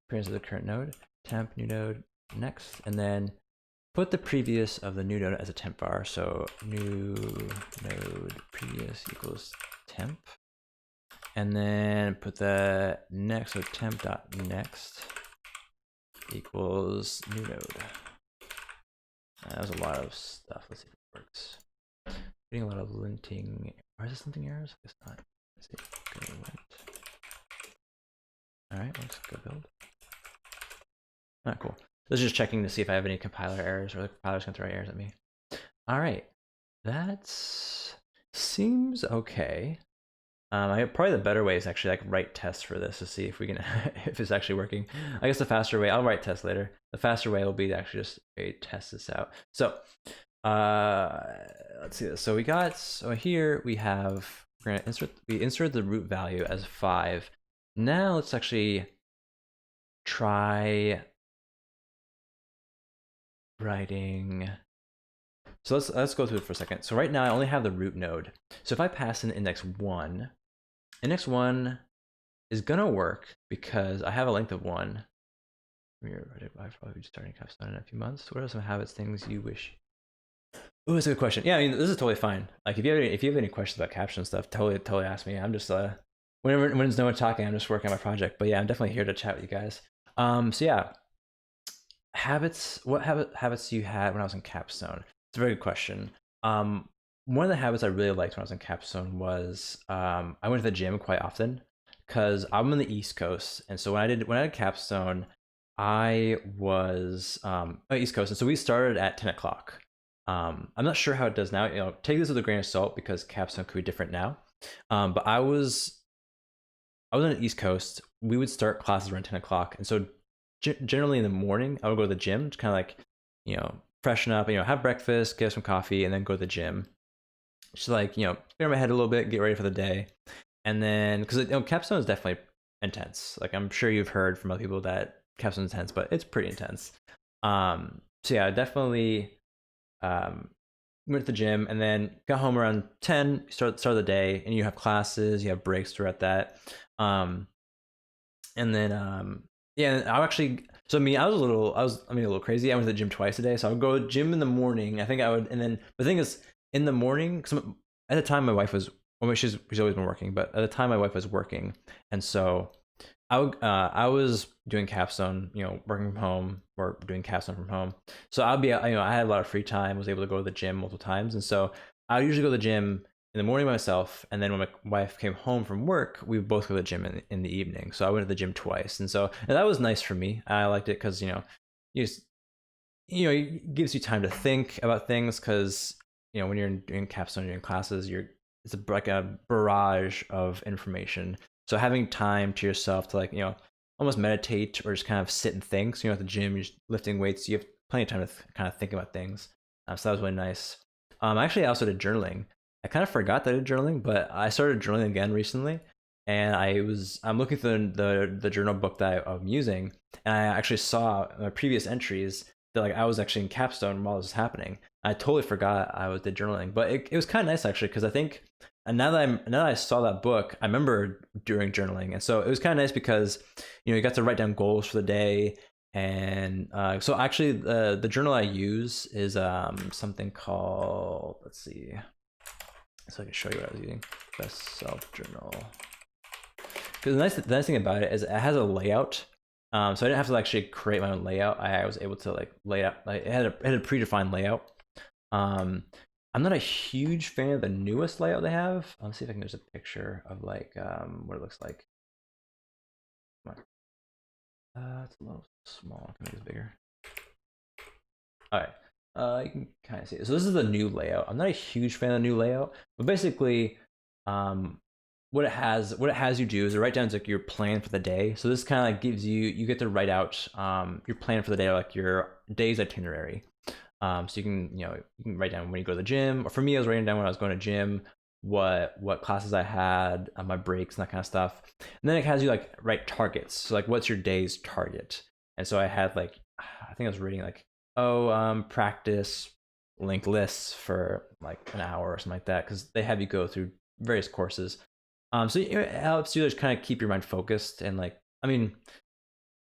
Previous of the current node, temp, new node, next, and then put the previous of the new node as a temp var. So new node previous equals temp. And then put the next, so temp.next equals new node. That was a lot of stuff. Let's see if it works. Getting a lot of linting. Or is this linting errors? I guess not. Let's see. Go lint. Alright, let's go build. Alright, cool. This is just checking to see if I have any compiler errors or the compiler's gonna throw errors at me. Alright. That seems okay. Probably the better way is actually like write tests for this to see if we can if it's actually working. I guess the faster way, I'll write tests later. The faster way will be to actually just test this out. So let's see this. So here we have, we insert the root value as 5, Now let's actually try writing. So let's go through it for a second. So right now I only have the root node. So if I pass in index one is gonna work because I have a length of one. I'll probably be starting Capstone in a few months. What are some habits, things you wish? Oh, that's a good question. Yeah, I mean, this is totally fine. Like, if you have any questions about caption stuff, totally ask me. I'm just when there's no one talking, I'm just working on my project. But yeah, I'm definitely here to chat with you guys. So yeah, habits. What habits you had when I was in Capstone? It's a very good question. Um, one of the habits I really liked when I was in Capstone was I went to the gym quite often because I'm on the East Coast, and so when I did Capstone, I was East Coast, and so we started at 10 o'clock. I'm not sure how it does now. You know, take this with a grain of salt because Capstone could be different now. But I was on the East Coast. We would start classes around 10 o'clock, and so generally in the morning, I would go to the gym to kind of like, freshen up, have breakfast, get some coffee, and then go to the gym. Just like, clear my head a little bit, get ready for the day, and then because Capstone is definitely intense. Like I'm sure you've heard from other people that Capstone is intense, but it's pretty intense. So yeah, definitely went to the gym and then got home around 10, start the day, and you have classes, you have breaks throughout that. And then yeah, I actually so I mean a little crazy. I went to the gym twice a day. So I would go to the gym in the morning. I think I would, and then the thing is in the morning, cause at the time my wife was, well, she's always been working, but at the time my wife was working. And so I was doing Capstone, working from home or doing Capstone from home. So I'd be, I had a lot of free time, was able to go to the gym multiple times. And so I would usually go to the gym in the morning by myself. And then when my wife came home from work, we would both go to the gym in the evening. So I went to the gym twice. And that was nice for me. I liked it because, you just, it gives you time to think about things because, when you're doing Capstone, you're in classes, it's like a barrage of information. So having time to yourself to like, almost meditate or just kind of sit and think. So, at the gym, you're just lifting weights. You have plenty of time to kind of think about things. So that was really nice. Actually, I also did journaling. I kind of forgot that I did journaling, but I started journaling again recently. And I'm looking through the journal book that I'm using, and I actually saw my previous entries that like I was actually in Capstone while this was happening. I totally forgot I did journaling, but it was kind of nice actually because I think, and now that I saw that book, I remember doing journaling, and so it was kind of nice because you got to write down goals for the day, and so actually the journal I use is something called, let's see, so I can show you what I was using. Best self journal. Because the nice thing about it is it has a layout. So I didn't have to actually create my own layout. I was able to like lay out. Like, it had a predefined layout. I'm not a huge fan of the newest layout they have. Let's see if I can. There's a picture of like what it looks like. It's a little small. Can make this bigger. All right. You can kind of see it. So this is the new layout. I'm not a huge fan of the new layout, but basically, what it has you do is it write down like your plan for the day. So this kind of like gives you get to write out your plan for the day, like your day's itinerary. So you can write down when you go to the gym. Or for me, I was writing down when I was going to gym, what classes I had, my breaks and that kind of stuff. And then it has you like write targets. So like, what's your day's target? And so I had like, I think I was reading like, practice linked lists for like an hour or something like that, because they have you go through various courses. So it helps you just kind of keep your mind focused, and like, I mean,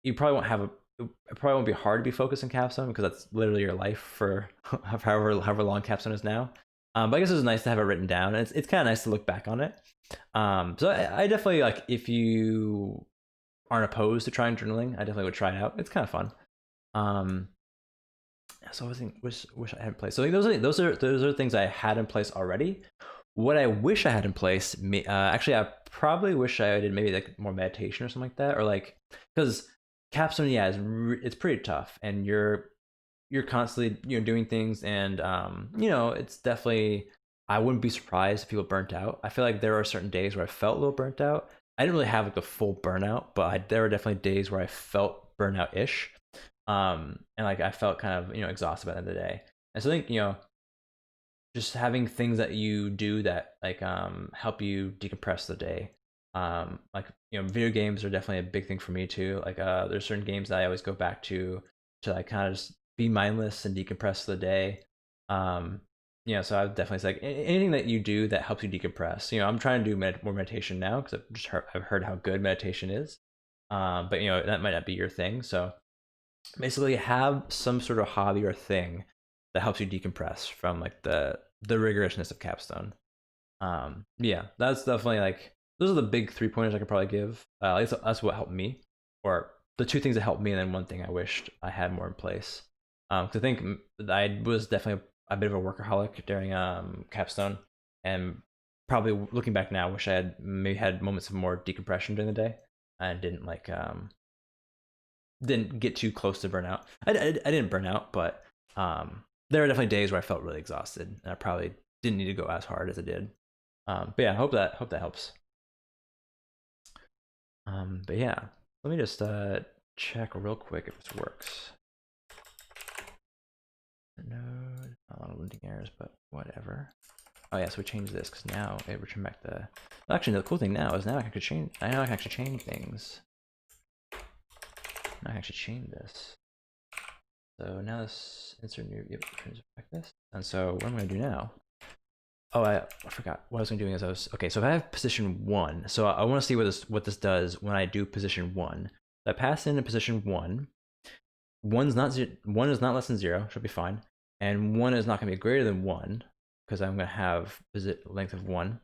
you probably won't have it probably won't be hard to be focused in Capstone because that's literally your life for however long Capstone is now. But I guess it was nice to have it written down. And it's kind of nice to look back on it. So I definitely like, if you aren't opposed to trying journaling, I definitely would try it out. It's kind of fun. So I think wish I had in place. So like, those are things I had in place already. What I wish I had in place, actually, I probably wish I did maybe like more meditation or something like that, or like, because Capstone, yeah, it's pretty tough, and you're constantly doing things, and it's definitely, I wouldn't be surprised if people burnt out. I feel like there are certain days where I felt a little burnt out. I didn't really have like the full burnout, but there were definitely days where I felt burnout ish, and like I felt kind of exhausted by the end of the day. And so I think just having things that you do that like help you decompress the day Like, video games are definitely a big thing for me too. Like, there's certain games that I always go back to like kind of just be mindless and decompress for the day. Um, so I would definitely say like anything that you do that helps you decompress. I'm trying to do more meditation now because I've heard how good meditation is. But that might not be your thing. So basically, have some sort of hobby or thing that helps you decompress from like the rigorousness of capstone. Yeah, that's definitely like those are the big 3 pointers I could probably give. At least that's what helped me, or the two things that helped me, and then one thing I wished I had more in place. 'Cause I think I was definitely a bit of a workaholic during capstone, and probably looking back now, wish I had maybe had moments of more decompression during the day, and didn't get too close to burnout. I didn't burn out, but there are definitely days where I felt really exhausted, and I probably didn't need to go as hard as I did. But yeah, hope that helps. But yeah, let me just check real quick if this works. Node, a lot of linting errors, but whatever. Oh yeah, so we changed this because now it returned back the. Well, actually, the cool thing now is now I can change. I know I can actually change things. Now I can actually change this. So now this insert new. Yep, returns back this. And so what I'm gonna do now. Oh, I forgot what I was gonna do is okay. So if I have position 1, so I want to see what this does when I do position 1. So I pass in position 1. One is not less than 0, should be fine, and 1 is not gonna be greater than 1 because I'm gonna have visit length of 1.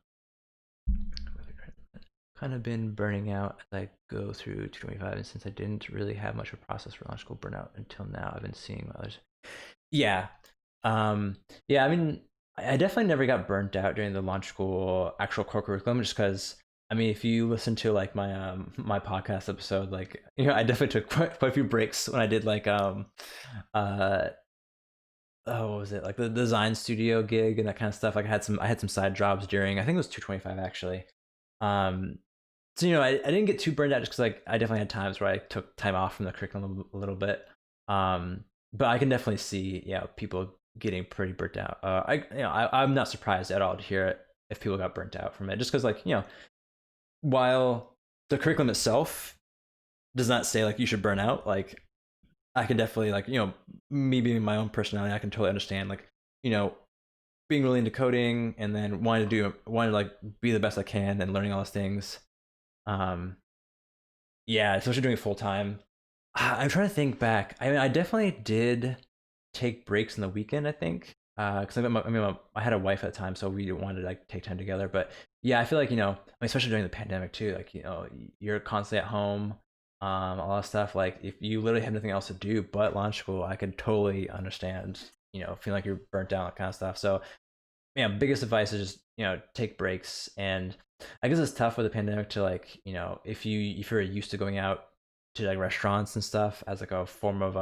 Kind of been burning out as I go through 225, and since I didn't really have much of a process for logical burnout until now, I've been seeing others. Yeah, yeah. I mean, I definitely never got burnt out during the launch school actual core curriculum, just because. I mean, if you listen to like my podcast episode, like I definitely took quite a few breaks when I did like uh oh, what was it, like the design studio gig and that kind of stuff. Like I had some side jobs during, I think it was 225 actually. Um, so I didn't get too burned out just because like I definitely had times where I took time off from the curriculum a little bit. But I can definitely see people getting pretty burnt out. I'm not surprised at all to hear it if people got burnt out from it, just because like while the curriculum itself does not say like you should burn out, like I can definitely like me being my own personality, I can totally understand like you know being really into coding and then wanting to like be the best I can and learning all those things. Um, yeah, especially doing it full time. I'm trying to think back. I mean, I definitely did take breaks in the weekend. I think because I had a wife at the time, so we didn't want to like take time together. But yeah, I feel like I mean, especially during the pandemic too. Like you're constantly at home, all that stuff. Like if you literally have nothing else to do but launch school, I could totally understand. Feeling like you're burnt out, that kind of stuff. So yeah, biggest advice is just take breaks. And I guess it's tough with the pandemic to like if you're used to going out to like restaurants and stuff as like a form of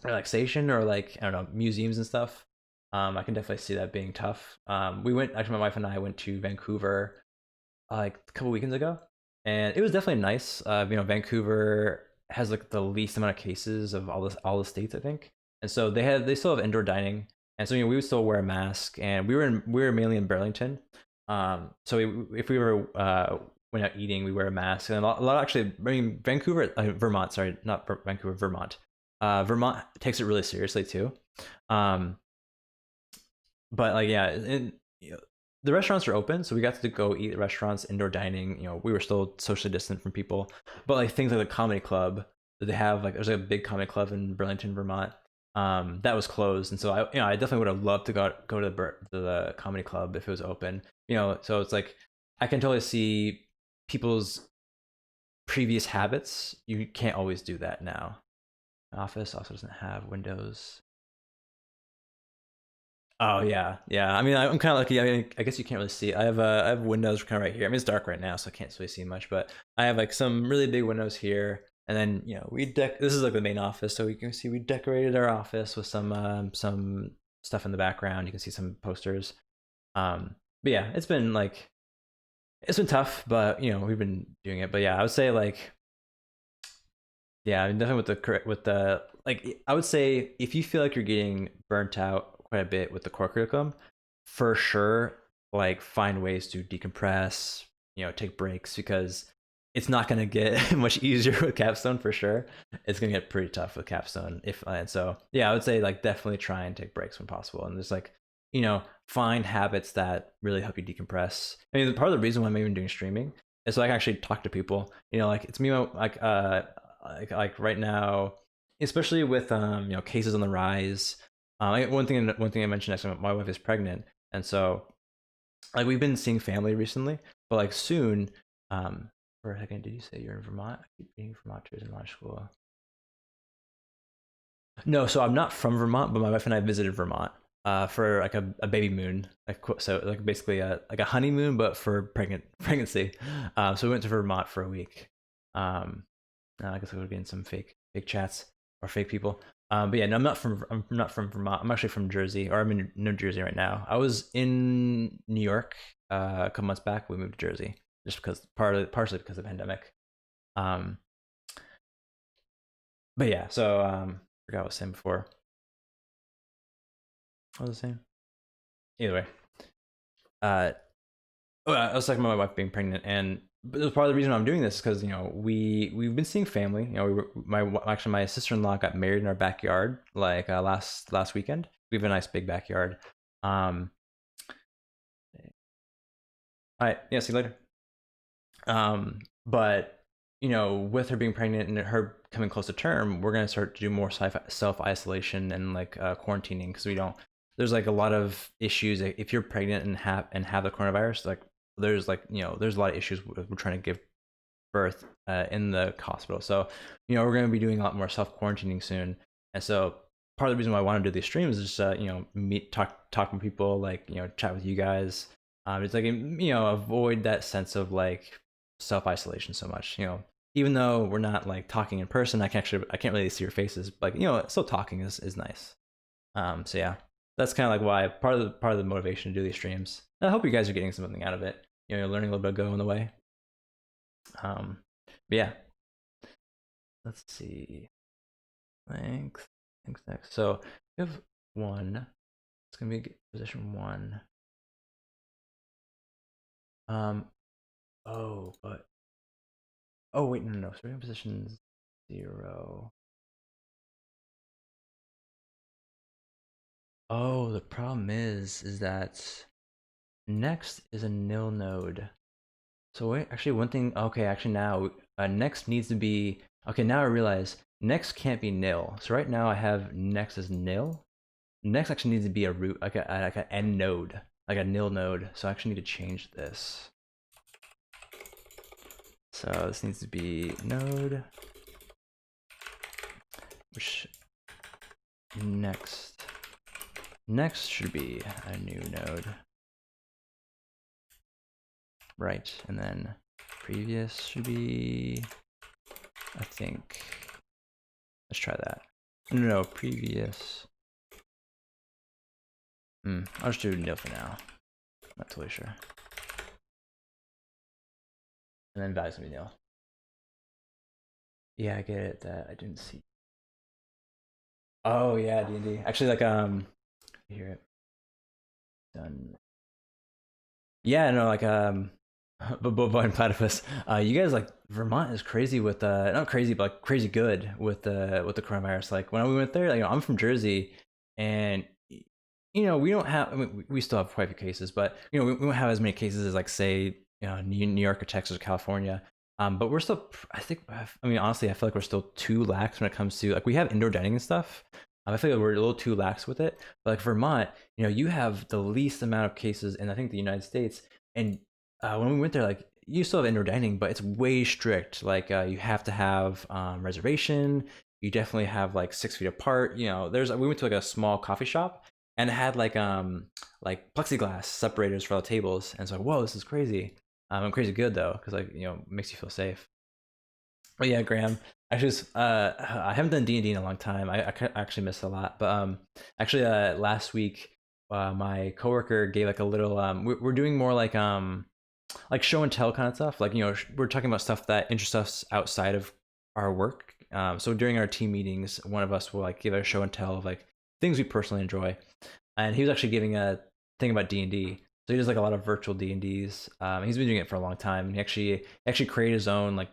relaxation, or like I don't know, museums and stuff. I can definitely see that being tough. We went, actually my wife and I went to Vancouver like a couple weekends ago, and it was definitely nice. Vancouver has like the least amount of cases of all the states, I think, and so they still have indoor dining, and so we would still wear a mask, and we were mainly in Burlington. So if we were went out eating, we wear a mask, and a lot actually. I mean, Vancouver, Vermont, sorry, not Vancouver, Vermont. Vermont takes it really seriously too. Um, but like yeah, the restaurants are open, so we got to go eat at restaurants, indoor dining. We were still socially distant from people, but like things like the comedy club that they have, like there's a big comedy club in Burlington, Vermont. That was closed, and so I definitely would have loved to go to the comedy club if it was open. So it's like I can totally see people's previous habits. You can't always do that now. Office also doesn't have Windows. Oh yeah, yeah. I mean, I'm kind of lucky. I mean, I guess you can't really see. I have windows kind of right here. I mean, it's dark right now, so I can't really see much. But I have like some really big windows here, and then this is like the main office, so you can see we decorated our office with some stuff in the background. You can see some posters. But yeah, it's been tough, but we've been doing it. But yeah, I would say like yeah, I mean, definitely with the like I would say if you feel like you're getting burnt out quite a bit with the core curriculum, for sure, like find ways to decompress, take breaks, because it's not going to get much easier with capstone for sure. It's going to get pretty tough with capstone. And so yeah, I would say like definitely try and take breaks when possible, and just like find habits that really help you decompress. I mean, part of the reason why I'm even doing streaming is so I can actually talk to people. Like it's me, like right now, especially with cases on the rise. One thing I mentioned is my wife is pregnant, and so like we've been seeing family recently, but like soon, for a second, did you say you're in Vermont? I keep being Vermonters in launch school. No, so I'm not from Vermont, but my wife and I visited Vermont for like a baby moon, so like basically like a honeymoon, but for pregnancy. So we went to Vermont for a week. I guess I would be in some fake chats or fake people. But yeah, no, I'm not from Vermont. I'm actually from Jersey, or I'm in New Jersey right now. I was in New York a couple months back. We moved to Jersey just because partially because of the pandemic. Um, but yeah, so forgot what I was saying before. What was I saying? Either way, I was talking about my wife being pregnant, and but part of the reason I'm doing this is because we've been seeing family. My sister-in-law got married in our backyard like last weekend. We have a nice big backyard. All right, yeah, see you later. But with her being pregnant and her coming close to term, we're gonna start to do more self isolation and like quarantining, because we don't. There's like a lot of issues if you're pregnant and have the coronavirus. Like there's there's a lot of issues with trying to give birth in the hospital. So we're gonna be doing a lot more self quarantining soon, and so part of the reason why I want to do these streams is just meet talk with people, like chat with you guys. It's like avoid that sense of like self isolation so much. Even though we're not like talking in person, I can't really see your faces, but still talking is nice. So yeah, that's kind of like why part of the motivation to do these streams. I hope you guys are getting something out of it. You're learning a little bit of Go on the way. But yeah, let's see. Thanks. Next. So we have one. It's gonna be position one. Oh, but oh wait, no. So we're in position 0. Oh, the problem is that next is a nil node. So wait, actually one thing. Okay, actually now next needs to be. Okay, now I realize next can't be nil. So right now I have next as nil. Next actually needs to be a root, like an end node, like a nil node. So I actually need to change this. So this needs to be node, which next should be a new node, right? And then previous should be, I think. Let's try that. No, previous. I'll just do nil for now. Not totally sure. And then value's gonna be nil. Yeah, I get it. That I didn't see. Oh yeah, D&D. Actually, like hear it. Done. Yeah, no, like Bobo and Platypus. You guys, like, Vermont is crazy with not crazy, but like crazy good with the coronavirus. Like when we went there, like, I'm from Jersey, and we don't have. I mean, we still have quite a few cases, but we don't have as many cases as like say New York or Texas or California. But we're still. I mean, honestly, I feel like we're still too lax when it comes to like we have indoor dining and stuff. I feel like we're a little too lax with it. But like Vermont, you have the least amount of cases in I think the United States, and when we went there, like you still have indoor dining, but it's way strict. Like you have to have reservation. You definitely have like 6 feet apart. We went to like a small coffee shop, and it had like plexiglass separators for all the tables, and so whoa, this is crazy. I'm crazy good though, because like makes you feel safe. But yeah, Graham, I haven't done D&D in a long time. I actually missed a lot, but actually last week my coworker gave like a little we're doing more like show and tell kind of stuff. Like we're talking about stuff that interests us outside of our work. So during our team meetings, one of us will like give a show and tell of like things we personally enjoy, and he was actually giving a thing about D&D. So he does like a lot of virtual D&Ds. He's been doing it for a long time. He actually created his own like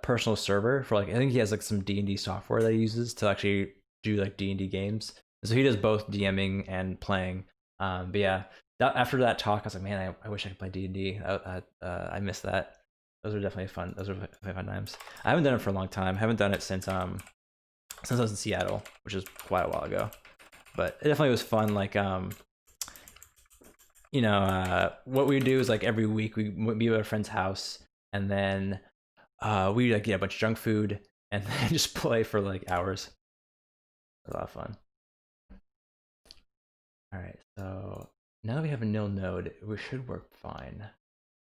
personal server for like, I think he has like some D&D software that he uses to actually do like D&D games. And so he does both DMing and playing. But yeah, after that talk, I was like, man, I wish I could play D&D. I miss that. Those are definitely fun. Those are definitely fun times. I haven't done it for a long time. I haven't done it since I was in Seattle, which is quite a while ago. But it definitely was fun. Like what we do is like every week we be at a friend's house, and then we like get a bunch of junk food and then just play for like hours. A lot of fun. All right, so now that we have a nil node, we should work fine.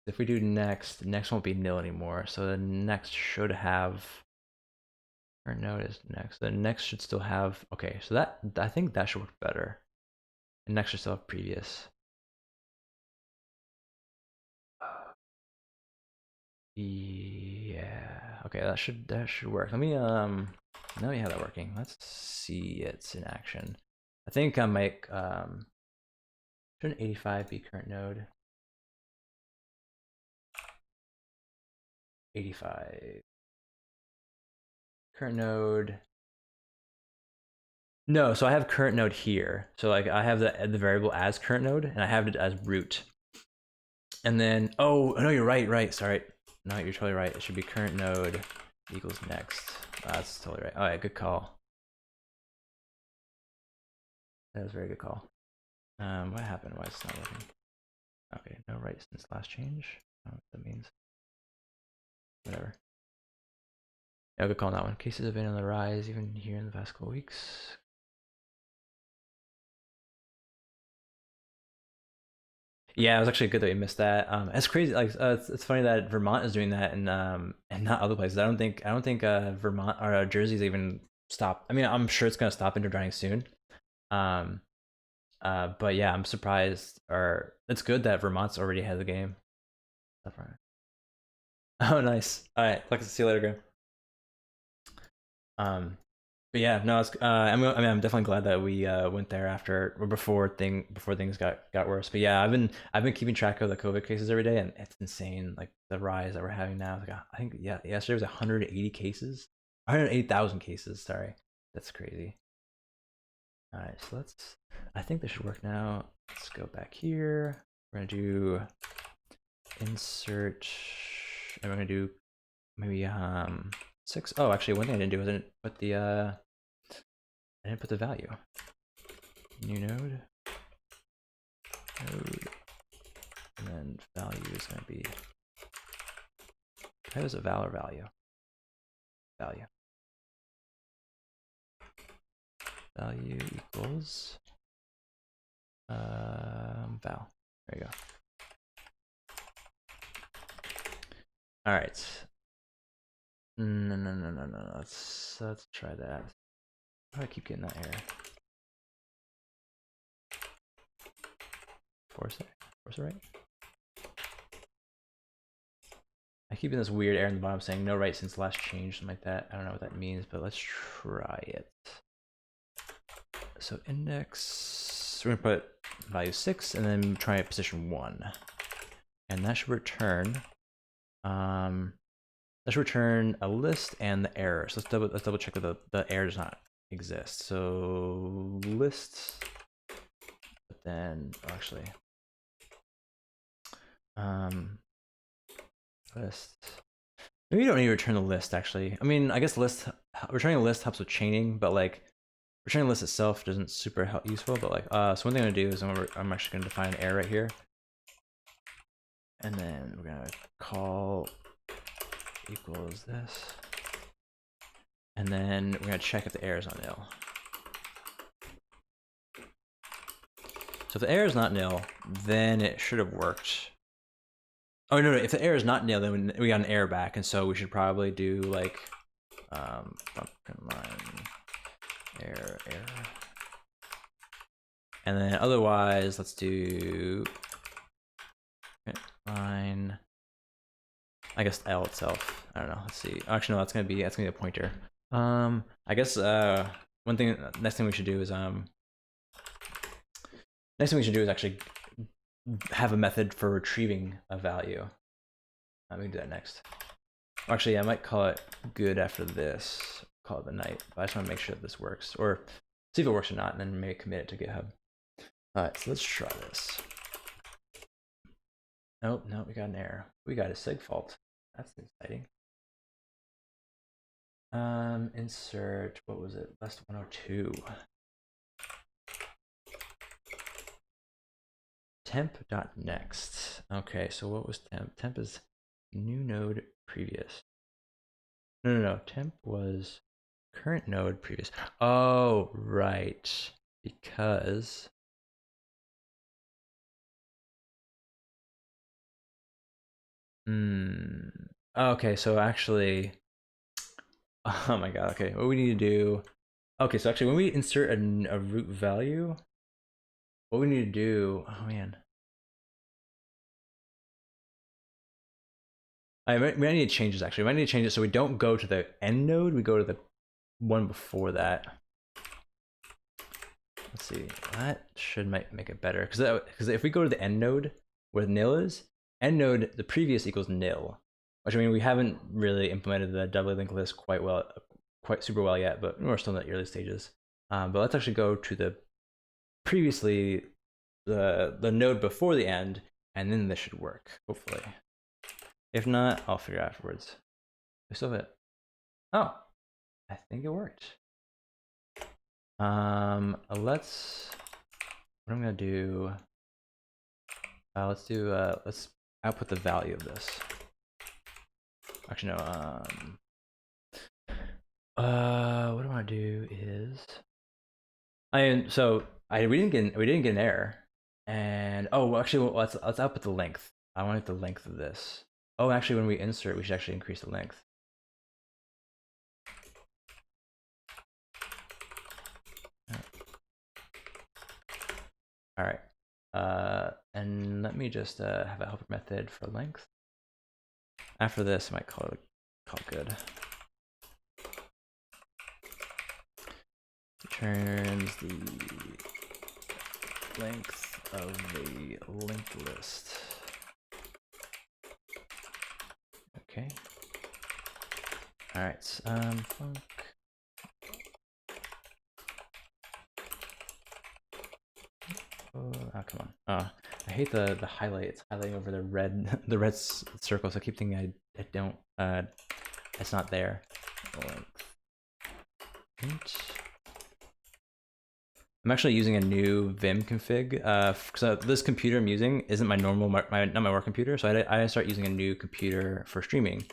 If we do next, next won't be nil anymore. So the next should have, our node is next. The next should still have, okay, so that, I think that should work better. And next should still have previous. Yeah, okay, that should work. Let me, now we have that working. Let's see it's in action. I think I might, shouldn't 85 be current node? 85. Current node. No, so I have current node here. So like I have the variable as current node, and I have it as root. And then, oh no, you're right. Sorry, no, you're totally right. It should be current node equals next. That's totally right. All right, good call. That was a very good call. What happened? Why is it not working? Okay, no right since last change. I don't know what that means. Whatever. Yeah, good call on that one. Cases have been on the rise even here in the past couple weeks. Yeah, it was actually good that we missed that. It's crazy. Like, it's funny that Vermont is doing that, and not other places. I don't think Vermont or Jersey's even stopped. I mean, I'm sure it's gonna stop interdrying soon. Um, but yeah, I'm surprised. Or it's good that Vermont's already ahead of the game. Oh, nice. All right, like to see you later, Graham. But yeah, no, it's, I'm definitely glad that we went there after or before things got worse. But yeah, I've been keeping track of the COVID cases every day, and it's insane. Like the rise that we're having now. Like I think yesterday was 180 cases, 180,000 cases. Sorry, that's crazy. All right, so I think this should work now. Let's go back here. We're gonna do insert, and we're gonna do maybe 6. Oh, actually, one thing I didn't do was I didn't put the value. New node, and then value is going to be, that was a val or value. Value equals val. There you go. All right. No. Let's try that. How do I keep getting that error? Force it right? I keep getting this weird error in the bottom saying no right since last change, something like that. I don't know what that means, but let's try it. So index, we're gonna put value 6 and then try it position 1. And that should return a list and the error. So let's double check that the error does not exist. So list, but then actually list. Maybe you don't need to return the list actually. I mean, I guess returning a list helps with chaining, but like returning a list itself doesn't super useful. But like, so one thing I'm gonna do is I'm actually gonna define an error right here, and then we're gonna call equals this, and then we're gonna check if the error is not nil. So if the error is not nil, then it should have worked. Oh no, if the error is not nil, then we got an error back, and so we should probably do like print line error, and then otherwise let's do print line. I guess L itself. I don't know. Let's see. Actually, no, that's gonna be a pointer. I guess next thing we should do is actually have a method for retrieving a value. We can do that next. Actually, I might call it good after this. Call it the night. But I just want to make sure that this works, or see if it works or not, and then maybe commit it to GitHub. All right, so let's try this. Nope, no, we got an error. We got a sig fault. That's exciting. Insert, what was it? List 102. Temp.next. Okay, so what was temp? Temp is new node previous. No. Temp was current node previous. Oh, right. Because okay, so actually, oh my god, okay, what we need to do, okay, so actually when we insert a root value, what we need to do, oh man, we might need to change this actually. We might need to change it so we don't go to the end node, we go to the one before that. Let's see, that should make it better, because if we go to the end node where nil is, end node, the previous equals nil, which I mean, we haven't really implemented the doubly linked list quite super well yet, but we're still in the early stages. But let's actually go to the previously, the node before the end, and then this should work, hopefully. If not, I'll figure it out afterwards. We still have it. Oh, I think it worked. Let's, what I'm gonna do, let's output the value of this. Actually, no, what I want to do is, we didn't get an error, and actually, let's output the length. I want the length of this. Oh, actually, when we insert, we should actually increase the length. All right, and let me just have a helper method for length. After this, I might call it good. Returns the length of the linked list. Okay. All right. Func. Oh, come on. I hate the highlight. It's highlighting over the red circle. So I keep thinking I don't. It's not there. I'm actually using a new Vim config. So this computer I'm using isn't my normal, not my work computer. So I start using a new computer for streaming.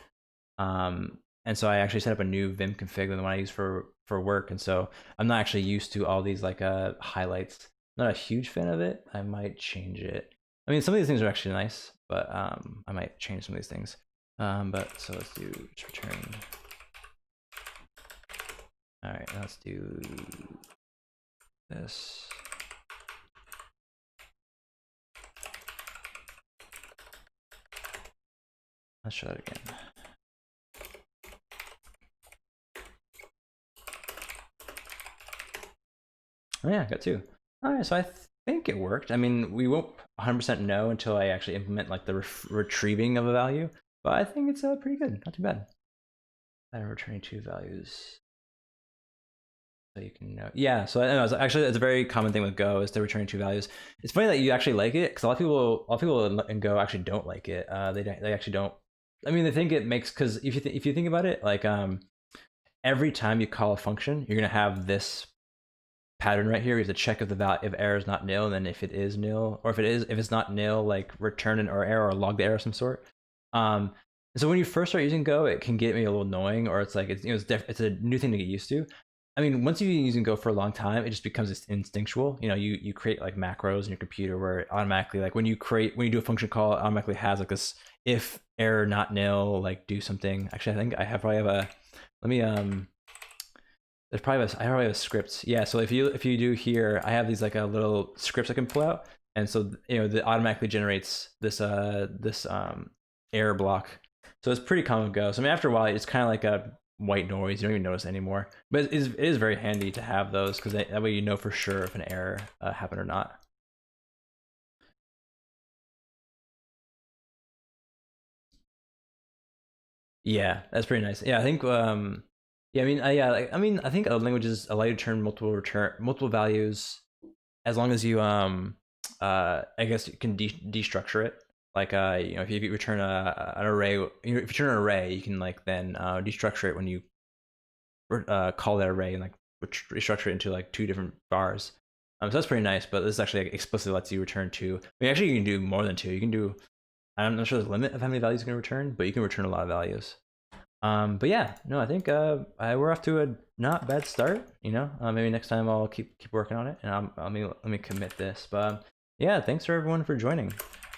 And so I actually set up a new Vim config than the one I use for work. And so I'm not actually used to all these like highlights. Not a huge fan of it. I might change it. I mean, some of these things are actually nice, but I might change some of these things. But so let's do just return. All right, let's do this. Let's try it again. Oh yeah, got two. All right, so I think it worked. I mean, we won't 100% know until I actually implement like the retrieving of a value, but I think it's pretty good, not too bad. I'm returning two values. So you can know. Yeah, so actually it's a very common thing with Go is to return two values. It's funny that you actually like it, because a lot of people in Go actually don't like it. They actually don't. I mean, they think it makes, because if you think about it, like every time you call a function, you're gonna have this pattern right here. You have to check if the value, if error is not nil, and then if it is nil, or if it's not nil, like return an error or log the error of some sort. So when you first start using Go, it can get me a little annoying, or it's like it's a new thing to get used to. I mean, once you've been using Go for a long time, it just becomes instinctual. You create like macros in your computer where it automatically, like when you do a function call, it automatically has like this if error not nil, like do something. Actually, I think I probably have a, let me I probably have a script. Yeah, so if you do here, I have these like a little scripts I can pull out, and so that automatically generates this error block. So it's pretty common Go. So I mean, after a while, it's kind of like a white noise. You don't even notice it anymore. But it is very handy to have those, because that way you know for sure if an error happened or not. Yeah, that's pretty nice. Yeah, I think yeah, I mean, I think languages allow you to return multiple values as long as you I guess you can destructure it. Like you know, if you return an array, if you return an array, you can like then destructure it when you call that array and like restructure it into like two different bars. So that's pretty nice. But this actually like, explicitly lets you return two. I mean, actually, you can do more than two. You can do. I'm not sure the limit of how many values you can return, but you can return a lot of values. But yeah, no, I think we're off to a not bad start. You know, maybe next time I'll keep working on it, and let me commit this. But yeah, thanks for everyone for joining.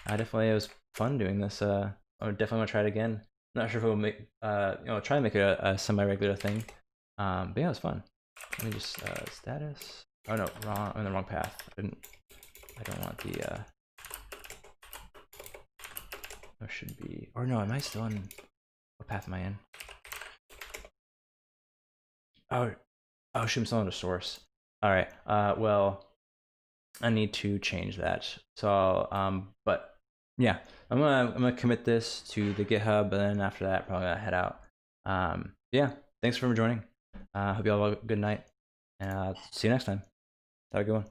I definitely it was fun doing this. I definitely want to try it again. Not sure if we'll make you know try and make it a semi-regular thing. But yeah, it was fun. Let me just status. Oh no, wrong. I'm in the wrong path. I don't want the. There should be. Or no, am I still in? What path am I in? Oh, shoot, I'm still under source. All right. Well, I need to change that. So, but yeah, I'm gonna commit this to the GitHub, and then after that, probably gonna head out. Yeah, thanks for joining. Hope you all have a good night, and see you next time. Have a good one.